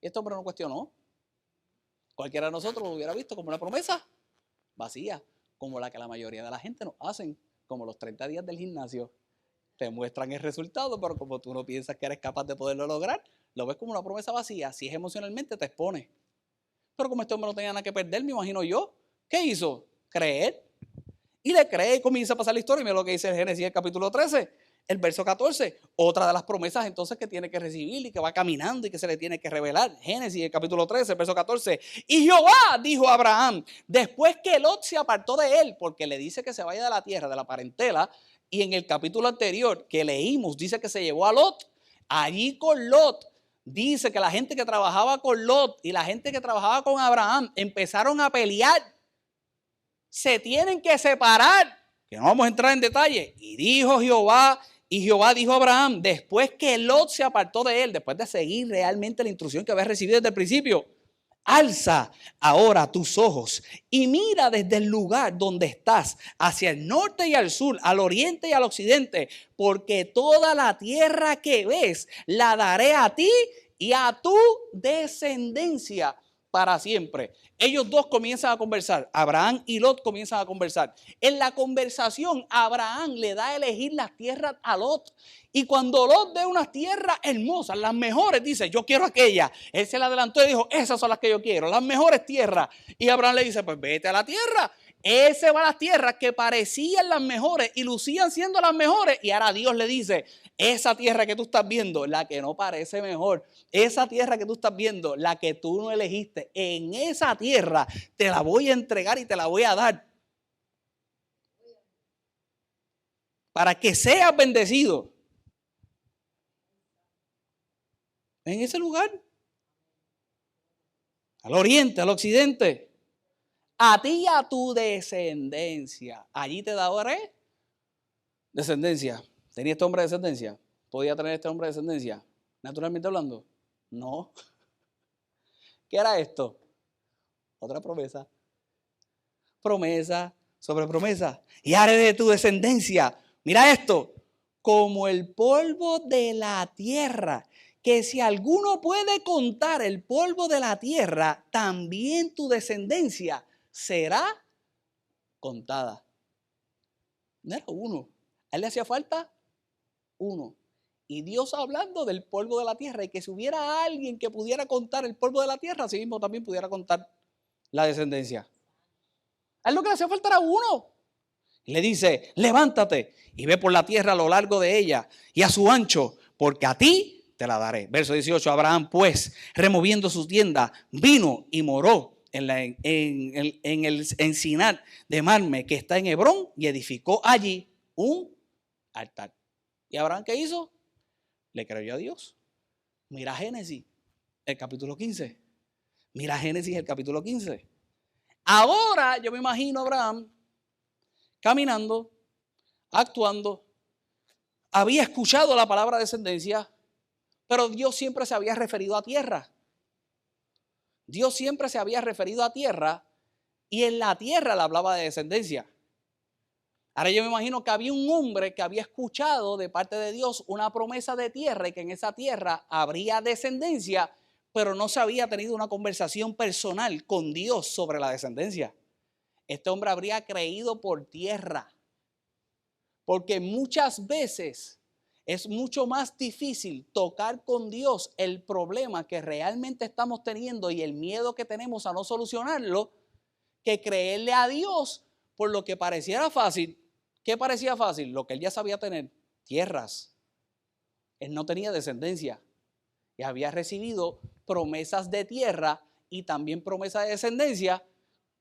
Y este hombre no cuestionó. Cualquiera de nosotros lo hubiera visto como una promesa vacía, como la que la mayoría de la gente nos hacen, como los 30 días del gimnasio. Te muestran el resultado, pero como tú no piensas que eres capaz de poderlo lograr, lo ves como una promesa vacía. Si es emocionalmente, te expone. Pero como este hombre no tenía nada que perder, me imagino yo, ¿qué hizo? Creer. Y le cree y comienza a pasar la historia. Y mira lo que dice el Génesis, el capítulo 13, el verso 14. Otra de las promesas entonces que tiene que recibir y que va caminando y que se le tiene que revelar. Génesis, el capítulo 13, el verso 14. Y Jehová dijo a Abraham, después que Lot se apartó de él, porque le dice que se vaya de la tierra, de la parentela, y en el capítulo anterior que leímos, dice que se llevó a Lot. Allí con Lot, dice que la gente que trabajaba con Lot y la gente que trabajaba con Abraham empezaron a pelear. Se tienen que separar, que no vamos a entrar en detalle. Y Jehová dijo a Abraham, después que Lot se apartó de él, después de seguir realmente la instrucción que había recibido desde el principio, alza ahora tus ojos y mira desde el lugar donde estás, hacia el norte y al sur, al oriente y al occidente, porque toda la tierra que ves la daré a ti y a tu descendencia para siempre. Ellos dos comienzan a conversar. Abraham y Lot comienzan a conversar. En la conversación, Abraham le da a elegir las tierras a Lot. Y cuando Lot ve unas tierras hermosas, las mejores, dice, yo quiero aquella. Él se le adelantó y dijo, esas son las que yo quiero, las mejores tierras. Y Abraham le dice, pues vete a la tierra. Ese va a las tierras que parecían las mejores y lucían siendo las mejores. Y ahora Dios le dice, esa tierra que tú estás viendo, la que no parece mejor, esa tierra que tú estás viendo, la que tú no elegiste, en esa tierra te la voy a entregar y te la voy a dar. Para que seas bendecido. En ese lugar. Al oriente, al occidente. A ti y a tu descendencia. Allí te daré descendencia. ¿Tenía este hombre descendencia? ¿Podía tener este hombre descendencia? Naturalmente hablando. No. ¿Qué era esto? Otra promesa. Promesa sobre promesa. Y haré de tu descendencia. Mira esto. Como el polvo de la tierra. Que si alguno puede contar el polvo de la tierra, también tu descendencia será contada. No era uno. A él le hacía falta uno. Y Dios hablando del polvo de la tierra y que si hubiera alguien que pudiera contar el polvo de la tierra, así mismo también pudiera contar la descendencia. A él lo que le hacía falta era uno. Y le dice, levántate y ve por la tierra a lo largo de ella y a su ancho, porque a ti te la daré. Verso 18, Abraham pues, removiendo su tienda, vino y moró en el encinar de Mamre que está en Hebrón y edificó allí un altar. ¿Y Abraham qué hizo? Le creyó a Dios. Mira Génesis, el capítulo 15. Mira Génesis, el capítulo 15. Ahora yo me imagino a Abraham caminando, actuando. Había escuchado la palabra descendencia, pero Dios siempre se había referido a tierra. Dios siempre se había referido a tierra y en la tierra le hablaba de descendencia. Ahora yo me imagino que había un hombre que había escuchado de parte de Dios una promesa de tierra y que en esa tierra habría descendencia, pero no se había tenido una conversación personal con Dios sobre la descendencia. Este hombre habría creído por tierra, porque muchas veces es mucho más difícil tocar con Dios el problema que realmente estamos teniendo y el miedo que tenemos a no solucionarlo, que creerle a Dios por lo que pareciera fácil. ¿Qué parecía fácil? Lo que él ya sabía tener, tierras. Él no tenía descendencia y había recibido promesas de tierra y también promesas de descendencia,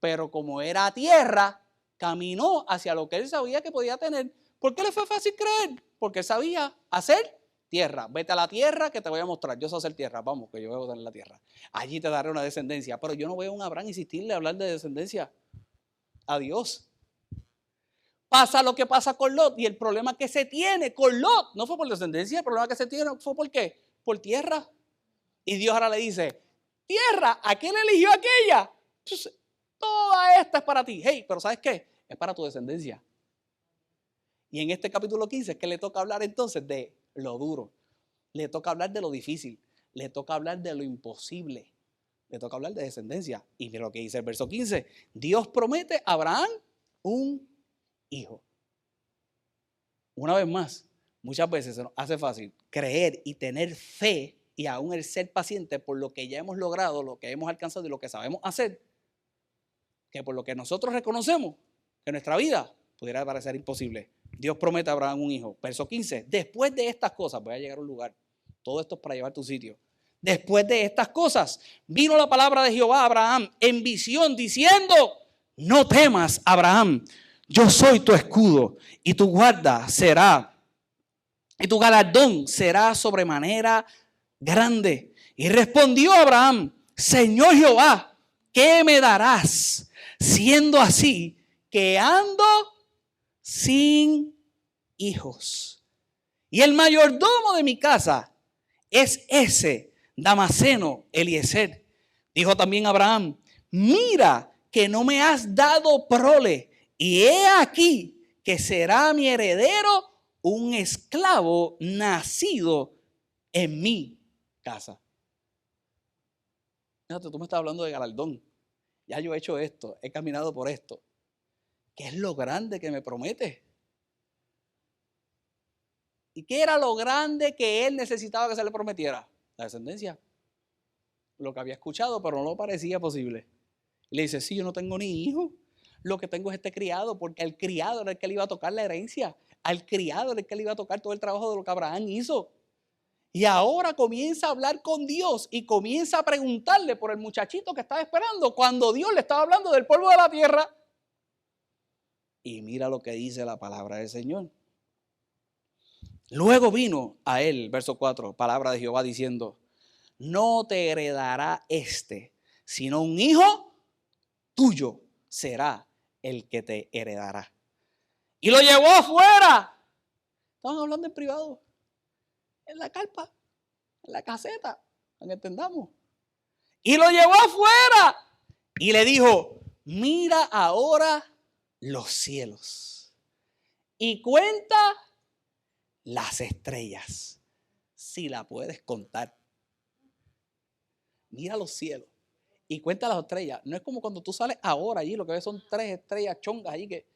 pero como era tierra, caminó hacia lo que él sabía que podía tener. ¿Por qué le fue fácil creer? Porque él sabía hacer tierra. Vete a la tierra que te voy a mostrar. Yo sé hacer tierra. Vamos, que yo voy a tener la tierra. Allí te daré una descendencia. Pero yo no veo a un Abraham insistirle a hablar de descendencia a Dios. Pasa lo que pasa con Lot. Y el problema que se tiene con Lot no fue por descendencia. El problema que se tiene fue ¿por qué? Por tierra. Y Dios ahora le dice, tierra, ¿a quién eligió aquella? Entonces, toda esta es para ti. Hey, pero ¿sabes qué? Es para tu descendencia. Y en este capítulo 15 es que le toca hablar entonces de lo duro. le toca hablar de lo difícil, le toca hablar de lo imposible, le toca hablar de descendencia. Y mira lo que dice el verso 15. Dios promete a Abraham un hijo. Una vez más, muchas veces se nos hace fácil creer y tener fe y aún el ser paciente por lo que ya hemos logrado, lo que hemos alcanzado y lo que sabemos hacer, que por lo que nosotros reconocemos que nuestra vida pudiera parecer imposible. Dios promete a Abraham un hijo. Verso 15. Después de estas cosas, voy a llegar a un lugar. Todo esto es para llevar tu sitio. Después de estas cosas, vino la palabra de Jehová a Abraham en visión diciendo: no temas, Abraham, yo soy tu escudo y tu guarda será, y tu galardón será sobremanera grande. Y respondió Abraham: Señor Jehová, ¿qué me darás? Siendo así que ando sin hijos. Y el mayordomo de mi casa es ese Damaseno Eliezer. Dijo también Abraham: mira que no me has dado prole, y he aquí que será mi heredero un esclavo nacido en mi casa. Fíjate, tú me estás hablando de galardón. Ya yo he hecho esto, he caminado por esto. ¿Qué es lo grande que me promete? ¿Y qué era lo grande que él necesitaba que se le prometiera? La descendencia. Lo que había escuchado, pero no lo parecía posible. Y le dice: sí, yo no tengo ni hijo. Lo que tengo es este criado, porque al criado era el que le iba a tocar la herencia. Al criado era el que le iba a tocar todo el trabajo de lo que Abraham hizo. Y ahora comienza a hablar con Dios y comienza a preguntarle por el muchachito que estaba esperando cuando Dios le estaba hablando del polvo de la tierra. Y mira lo que dice la palabra del Señor. Luego vino a él, verso 4, palabra de Jehová diciendo: no te heredará sino un hijo tuyo será el que te heredará. Y lo llevó afuera. Estaban hablando en privado, en la carpa, en la caseta, para que entendamos. Y lo llevó afuera y le dijo: mira ahora los cielos y cuenta las estrellas, si la puedes contar. Mira los cielos y cuenta las estrellas. No es como cuando tú sales ahora allí, lo que ves son 3 estrellas chongas allí que...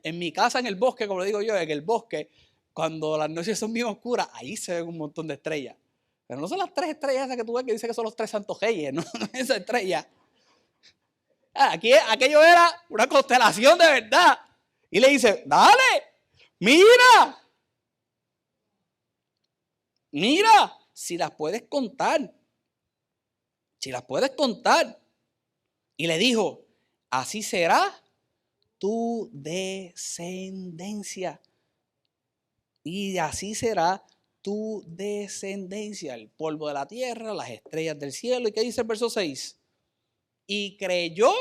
En mi casa, en el bosque, como le digo yo, en el bosque, cuando las noches son bien oscuras, ahí se ven un montón de estrellas. Pero no son las 3 estrellas esas que tú ves que dice que son los 3 santos reyes, no esa estrella. Aquí, aquello era una constelación de verdad. Y le dice: dale, mira, si las puedes contar. Si las puedes contar. Y le dijo: así será tu descendencia. Y así será tu descendencia. El polvo de la tierra, las estrellas del cielo. ¿Y qué dice el verso 6? Y creyó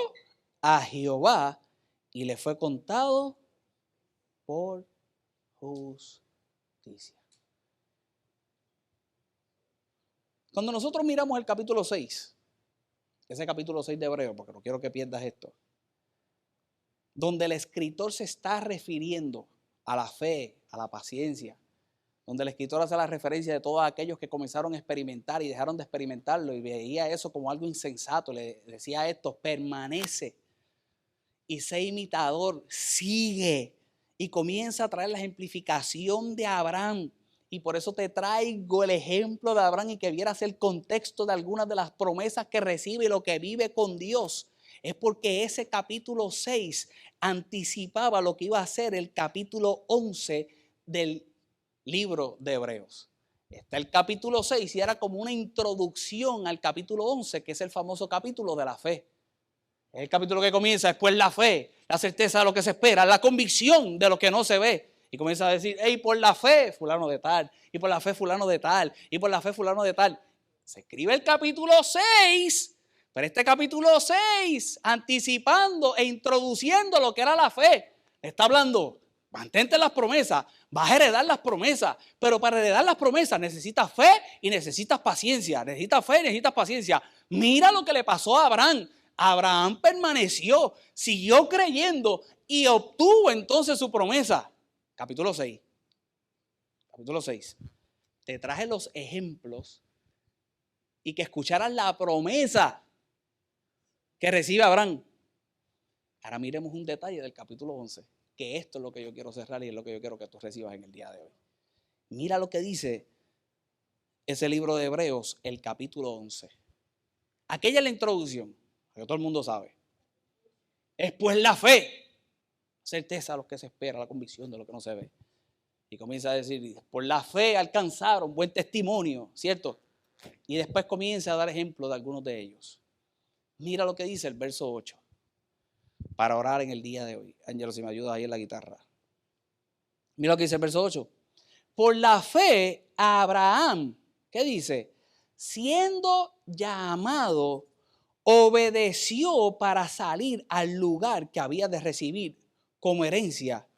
a Jehová y le fue contado por justicia. Cuando nosotros miramos el capítulo 6, ese capítulo 6 de Hebreos, porque no quiero que pierdas esto, donde el escritor se está refiriendo a la fe, a la paciencia, donde el escritor hace la referencia de todos aquellos que comenzaron a experimentar y dejaron de experimentarlo y veía eso como algo insensato, le decía a estos: permanece y sé imitador, sigue, y comienza a traer la ejemplificación de Abraham. Y por eso te traigo el ejemplo de Abraham y que vieras el contexto de algunas de las promesas que recibe y lo que vive con Dios. Es porque ese capítulo 6 anticipaba lo que iba a ser el capítulo 11 del libro de Hebreos. Está el capítulo 6 y era como una introducción al capítulo 11, que es el famoso capítulo de la fe. Es el capítulo que comienza después la fe, la certeza de lo que se espera, la convicción de lo que no se ve. Y comienza a decir: hey, por la fe fulano de tal, y por la fe fulano de tal, y por la fe fulano de tal. Se escribe el capítulo 6, pero este capítulo 6, anticipando e introduciendo lo que era la fe, está hablando: mantente las promesas, vas a heredar las promesas, pero para heredar las promesas necesitas fe y necesitas paciencia. Necesitas fe y necesitas paciencia. Mira lo que le pasó a Abraham. Abraham permaneció, siguió creyendo y obtuvo entonces su promesa. Capítulo 6. Capítulo 6. te traje los ejemplos y que escucharas la promesa que recibe Abraham. Ahora miremos un detalle del capítulo 11, que esto es lo que yo quiero cerrar y es lo que yo quiero que tú recibas en el día de hoy. Mira lo que dice ese libro de Hebreos, el capítulo 11. Aquella es la introducción, que todo el mundo sabe. Es pues la fe, certeza de lo que se espera, la convicción de lo que no se ve. Y comienza a decir, por la fe alcanzaron buen testimonio, ¿cierto? Y después comienza a dar ejemplos de algunos de ellos. Mira lo que dice el verso 8, para orar en el día de hoy. Ángelo, si me ayudas ahí en la guitarra. Mira lo que dice el verso 8. Por la fe, Abraham, ¿qué dice? Siendo llamado, obedeció para salir al lugar que había de recibir como herencia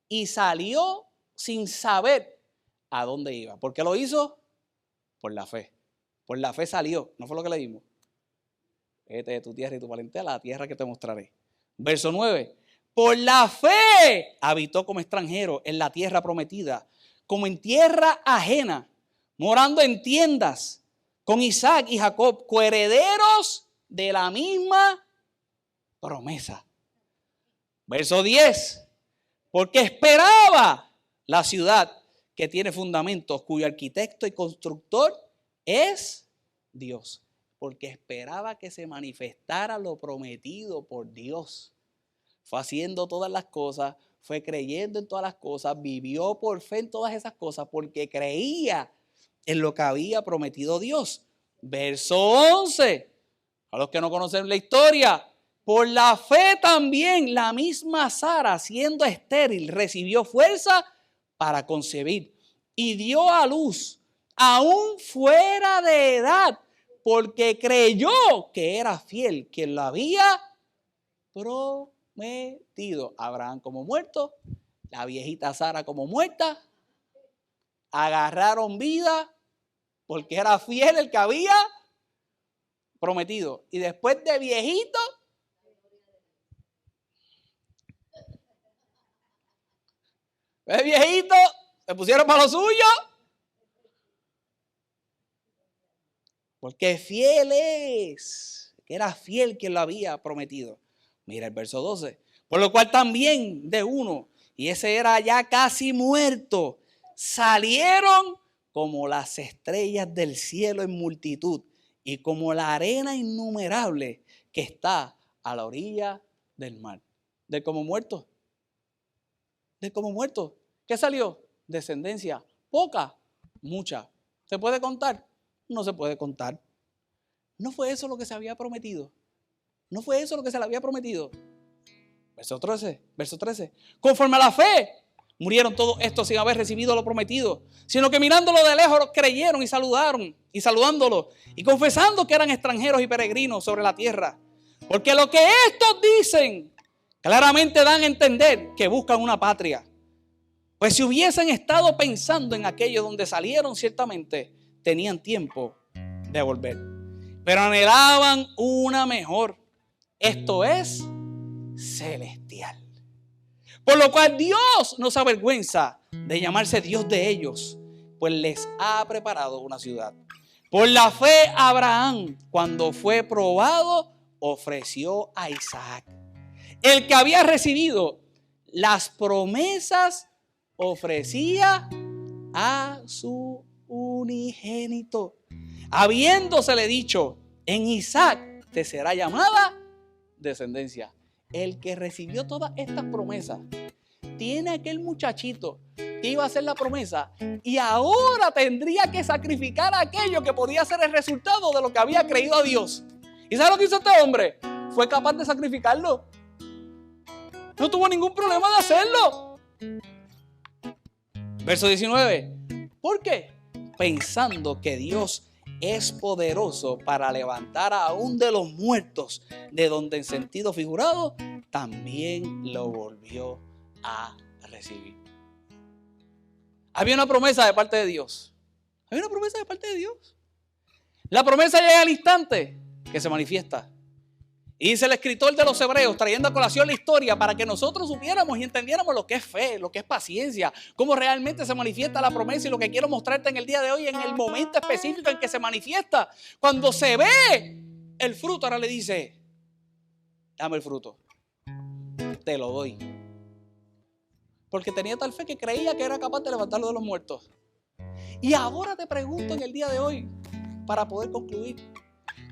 y salió sin saber a dónde iba. ¿Por qué lo hizo? Por la fe. Por la fe salió. ¿No fue lo que leímos? Vete de tu tierra y tu parentela a la tierra que te mostraré. Verso 9. Por la fe habitó como extranjero en la tierra prometida, como en tierra ajena, morando en tiendas con Isaac y Jacob, coherederos de la misma promesa. Verso 10. Porque esperaba la ciudad que tiene fundamentos, cuyo arquitecto y constructor es Dios. Porque esperaba que se manifestara lo prometido por Dios. Fue haciendo todas las cosas, fue creyendo en todas las cosas, vivió por fe en todas esas cosas, porque creía en lo que había prometido Dios. Verso 11. A los que no conocen la historia, por la fe también la misma Sara, siendo estéril, recibió fuerza para concebir y dio a luz, aún fuera de edad, porque creyó que era fiel quien lo había prometido. Abraham como muerto, la viejita Sara como muerta, agarraron vida porque era fiel el que había prometido. Y después de viejito, se pusieron para lo suyo. Porque fiel es, que era fiel quien lo había prometido. Mira el verso 12. Por lo cual también de uno, y ese era ya casi muerto, salieron como las estrellas del cielo en multitud y como la arena innumerable que está a la orilla del mar. ¿De como muerto? ¿De como muerto? ¿Qué salió? Descendencia. Poca, mucha. ¿Se puede contar? No se puede contar. ¿No fue eso lo que se había prometido? ¿No fue eso lo que se le había prometido? Verso 13. Conforme a la fe, murieron todos estos sin haber recibido lo prometido, sino que mirándolo de lejos creyeron y saludándolo y confesando que eran extranjeros y peregrinos sobre la tierra. Porque lo que estos dicen claramente dan a entender que buscan una patria. Pues si hubiesen estado pensando en aquello donde salieron, ciertamente tenían tiempo de volver. Pero anhelaban una mejor, esto es celestial. Por lo cual Dios no se avergüenza de llamarse Dios de ellos, pues les ha preparado una ciudad. Por la fe Abraham, cuando fue probado, ofreció a Isaac. El que había recibido las promesas ofrecía a su unigénito, habiéndosele dicho, en Isaac te será llamada descendencia. El que recibió todas estas promesas tiene aquel muchachito que iba a hacer la promesa y ahora tendría que sacrificar aquello que podía ser el resultado de lo que había creído a Dios. ¿Y sabe lo que hizo este hombre? Fue capaz de sacrificarlo. No tuvo ningún problema de hacerlo. Verso 19. ¿Por qué? Pensando que Dios es poderoso para levantar aún de los muertos, de donde en sentido figurado también lo volvió a recibir. Había una promesa de parte de Dios. Había una promesa de parte de Dios. La promesa llega al instante que se manifiesta. Y dice el escritor de los Hebreos, trayendo a colación la historia para que nosotros supiéramos y entendiéramos lo que es fe, lo que es paciencia, cómo realmente se manifiesta la promesa, y lo que quiero mostrarte en el día de hoy, en el momento específico en que se manifiesta. Cuando se ve el fruto, ahora le dice, dame el fruto, te lo doy. Porque tenía tal fe que creía que era capaz de levantarlo de los muertos. Y ahora te pregunto en el día de hoy, para poder concluir,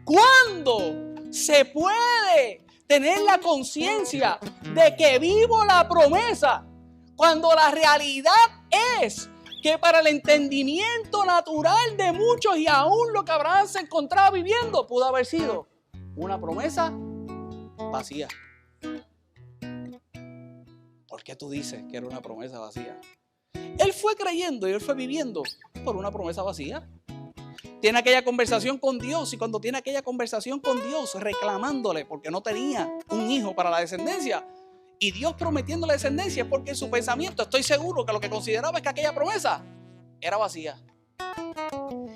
¿cuándo se puede tener la conciencia de que vivo la promesa? Cuando la realidad es que para el entendimiento natural de muchos, y aún lo que Abraham se encontraba viviendo, pudo haber sido una promesa vacía. ¿Por qué tú dices que era una promesa vacía? Él fue creyendo y él fue viviendo por una promesa vacía. Tiene aquella conversación con Dios, y cuando tiene aquella conversación con Dios reclamándole porque no tenía un hijo para la descendencia, y Dios prometiendo la descendencia, porque en su pensamiento estoy seguro que lo que consideraba es que aquella promesa era vacía.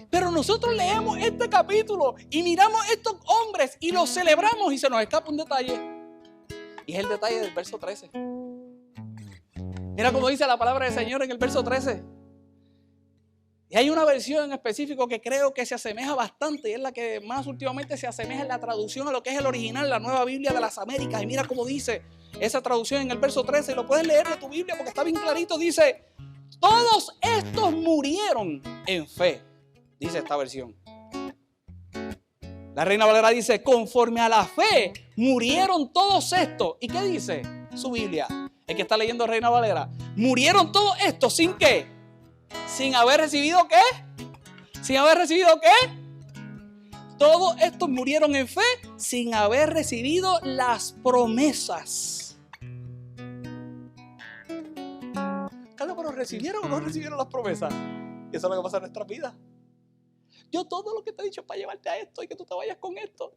Pero nosotros leemos este capítulo y miramos a estos hombres y los celebramos, y se nos escapa un detalle, y es el detalle del verso 13. Mira cómo dice la palabra del Señor en el verso 13. Y hay una versión en específico que creo que se asemeja bastante, y es la que más últimamente se asemeja en la traducción a lo que es el original, la Nueva Biblia de las Américas. Y mira cómo dice esa traducción en el verso 13, y lo puedes leer de tu Biblia porque está bien clarito. Dice, todos estos murieron en fe, dice esta versión. La Reina Valera dice, conforme a la fe murieron todos estos. ¿Y qué dice su Biblia? El que está leyendo Reina Valera. Murieron todos estos, ¿sin qué? ¿Sin haber recibido qué? ¿Sin haber recibido qué? Todos estos murieron en fe sin haber recibido las promesas. Carlos, pero ¿recibieron o no recibieron las promesas? Y eso es lo que pasa en nuestras vidas. Yo todo lo que te he dicho es para llevarte a esto y que tú te vayas con esto.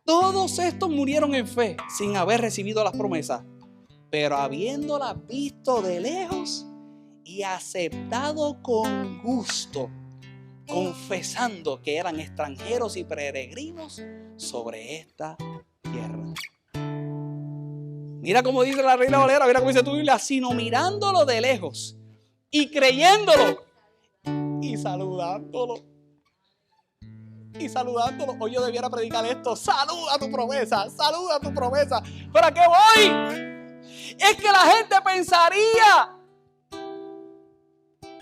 Todos estos murieron en fe sin haber recibido las promesas, pero habiéndolas visto de lejos y aceptado con gusto, confesando que eran extranjeros y peregrinos sobre esta tierra. Mira cómo dice la Reina Valera, mira cómo dice tu Biblia, sino mirándolo de lejos y creyéndolo y saludándolo. Y saludándolo. Hoy yo debiera predicar esto: saluda tu promesa, saluda tu promesa. ¿Pero a qué voy? Es que la gente pensaría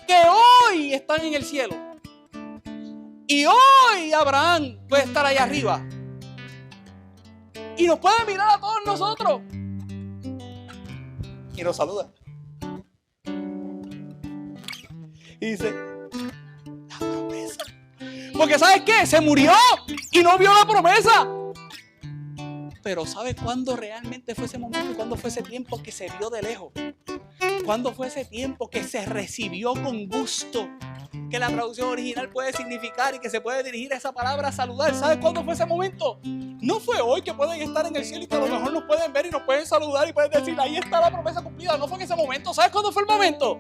que hoy están en el cielo y hoy Abraham puede estar allá arriba y nos puede mirar a todos nosotros y nos saluda y dice, la promesa, porque ¿sabes qué? Se murió y no vio la promesa. Pero ¿sabes cuándo realmente fue ese momento? ¿Cuándo fue ese tiempo que se vio de lejos? ¿Cuándo fue ese tiempo que se recibió con gusto? Que la traducción original puede significar y que se puede dirigir a esa palabra saludar. ¿Sabes cuándo fue ese momento? No fue hoy que pueden estar en el cielo y que a lo mejor nos pueden ver y nos pueden saludar y pueden decir, ahí está la promesa cumplida. No fue en ese momento. ¿Sabes cuándo fue el momento?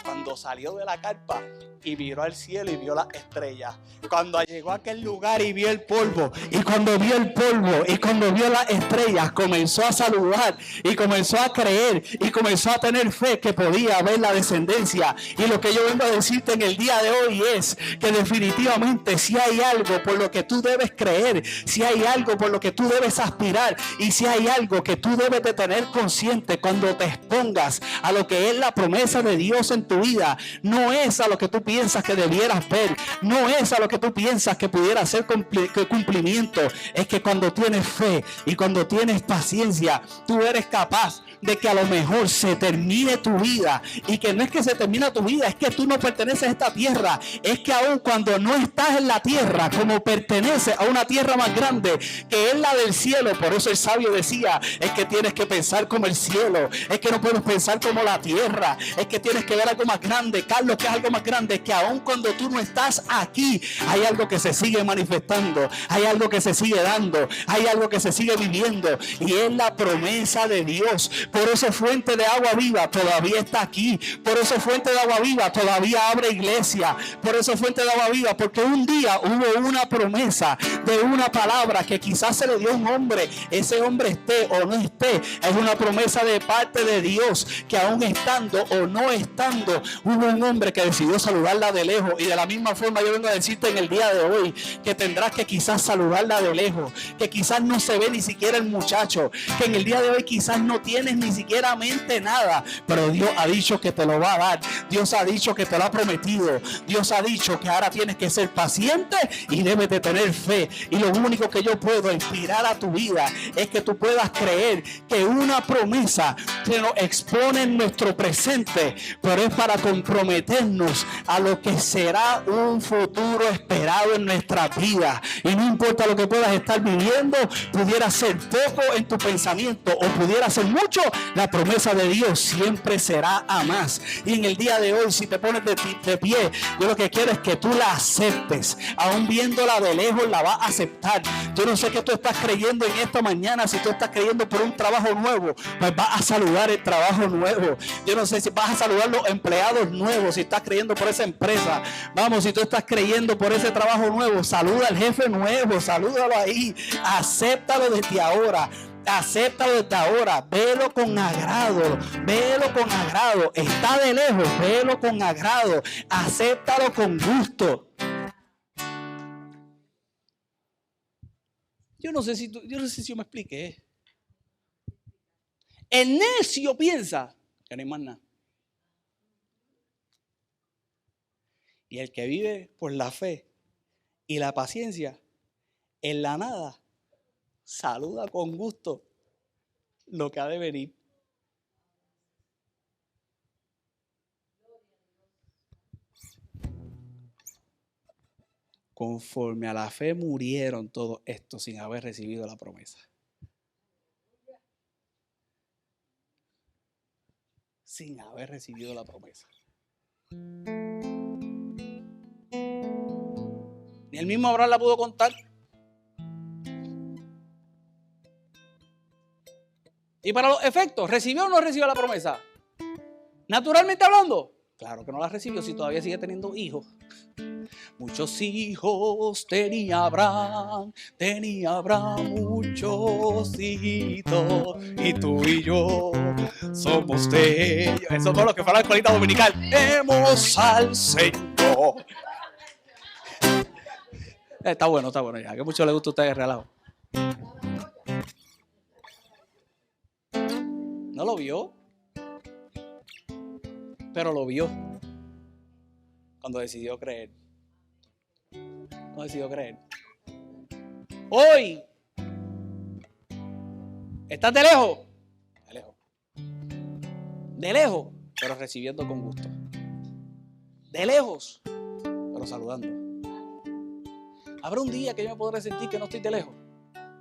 Cuando salió de la carpa y miró al cielo y vio las estrellas. Cuando llegó a aquel lugar y vio el polvo. Y cuando vio el polvo y cuando vio las estrellas, comenzó a saludar y comenzó a creer y comenzó a tener fe que podía haber la descendencia. Y lo que yo vengo a decirte en el día de hoy es que definitivamente si hay algo por lo que tú debes creer, si hay algo por lo que tú debes aspirar y si hay algo que tú debes de tener consciente cuando te expongas a lo que es la promesa de Dios en tu vida, no es a lo que tú piensas que debieras ver, no es a lo que tú piensas que pudiera ser cumplimiento, es que cuando tienes fe y cuando tienes paciencia, tú eres capaz de que a lo mejor se termine tu vida, y que no es que se termina tu vida, es que tú no perteneces a esta tierra, es que aun cuando no estás en la tierra, como perteneces a una tierra más grande que es la del cielo. Por eso el sabio decía, es que tienes que pensar como el cielo, es que no puedes pensar como la tierra, es que tienes que ver algo más grande. Carlos, que es algo más grande, que aun cuando tú no estás aquí, hay algo que se sigue manifestando, hay algo que se sigue dando, hay algo que se sigue viviendo, y es la promesa de Dios. Por eso Fuente de Agua Viva todavía está aquí. Por eso Fuente de Agua Viva todavía abre iglesia. Por eso Fuente de Agua Viva, porque un día hubo una promesa de una palabra que quizás se le dio a un hombre. Ese hombre esté o no esté, es una promesa de parte de Dios, que aún estando o no estando, hubo un hombre que decidió saludarla de lejos. Y de la misma forma yo vengo a decirte en el día de hoy que tendrás que quizás saludarla de lejos, que quizás no se ve ni siquiera el muchacho, que en el día de hoy quizás no tienes ni siquiera mente nada, pero Dios ha dicho que te lo va a dar. Dios ha dicho que te lo ha prometido. Dios ha dicho que ahora tienes que ser paciente y debes de tener fe. Y lo único que yo puedo inspirar a tu vida es que tú puedas creer que una promesa se nos expone en nuestro presente, pero es para comprometernos a lo que será un futuro esperado en nuestra vida. Y no importa lo que puedas estar viviendo, pudiera ser poco en tu pensamiento o pudiera ser mucho, la promesa de Dios siempre será a más. Y en el día de hoy, si te pones de pie, yo lo que quiero es que tú la aceptes. Aún viéndola de lejos, la vas a aceptar. Yo no sé qué tú estás creyendo en esta mañana. Si tú estás creyendo por un trabajo nuevo, pues vas a saludar el trabajo nuevo. Yo no sé si vas a saludar los empleados nuevos. Si estás creyendo por esa empresa, vamos, si tú estás creyendo por ese trabajo nuevo, saluda al jefe nuevo, salúdalo ahí, acéptalo desde ahora. Acéptalo desde ahora, velo con agrado, velo con agrado. Está de lejos, velo con agrado, acéptalo con gusto. Yo no sé si yo me expliqué. El necio piensa que no hay más nada. Y el que vive por la fe y la paciencia en la nada, saluda con gusto lo que ha de venir. Conforme a la fe murieron todos estos sin haber recibido la promesa. Sin haber recibido la promesa. Ni el mismo Abraham la pudo contar. Y para los efectos, ¿recibió o no recibió la promesa? Naturalmente hablando, claro que no la recibió si todavía sigue teniendo hijos. Muchos hijos tenía Abraham muchos hijitos, y tú y yo somos de ellos. Eso fue lo que fue la escuelita dominical. Vemos al Señor. Está bueno ya, que mucho le gusta a ustedes el relajo. No lo vio, pero lo vio cuando decidió creer. Hoy, ¿estás de lejos? De lejos, pero recibiendo con gusto. De lejos, pero saludando. Habrá un día que yo me podré sentir que no estoy de lejos.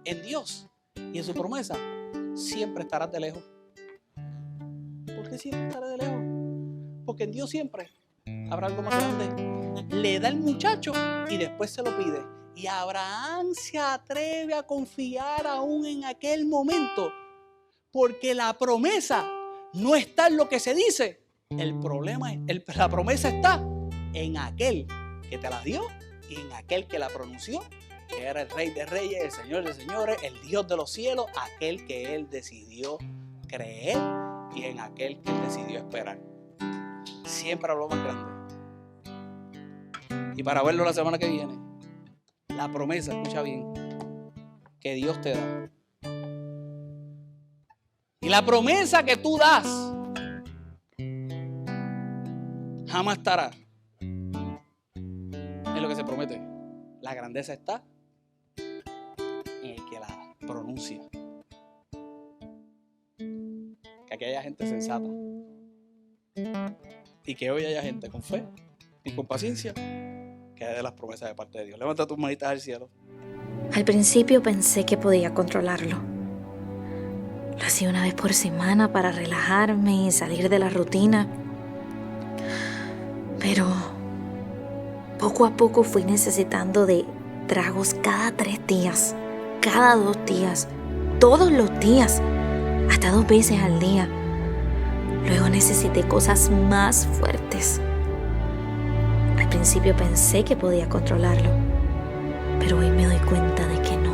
En Dios y en su promesa, siempre estarás de lejos. ¿Por qué siempre estaré de lejos? Porque en Dios siempre habrá algo más grande. Le da el muchacho y después se lo pide. Y Abraham se atreve a confiar aún en aquel momento, porque la promesa no está en lo que se dice. La promesa está en aquel que te la dio y en aquel que la pronunció, que era el Rey de Reyes, el Señor de Señores, el Dios de los cielos, aquel que él decidió creer y en aquel que él decidió esperar. Siempre habló más grande. Y para verlo la semana que viene, la promesa, escucha bien, que Dios te da. Y la promesa que tú das jamás estará en lo que se promete. La grandeza está en el que la pronuncia. Que aquí haya gente sensata y que hoy haya gente con fe y con paciencia que dé las promesas de parte de Dios. Levanta tus manitas al cielo. Al principio pensé que podía controlarlo. Lo hacía una vez por semana para relajarme y salir de la rutina. Pero poco a poco fui necesitando de tragos cada 3 días, cada 2 días, todos los días, hasta 2 veces al día. Luego necesité cosas más fuertes. Al principio pensé que podía controlarlo, pero hoy me doy cuenta de que no.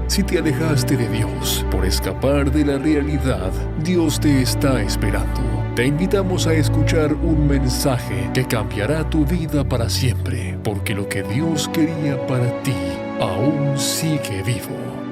Si te alejaste de Dios por escapar de la realidad, Dios te está esperando. Te invitamos a escuchar un mensaje que cambiará tu vida para siempre, porque lo que Dios quería para ti aún sigue vivo.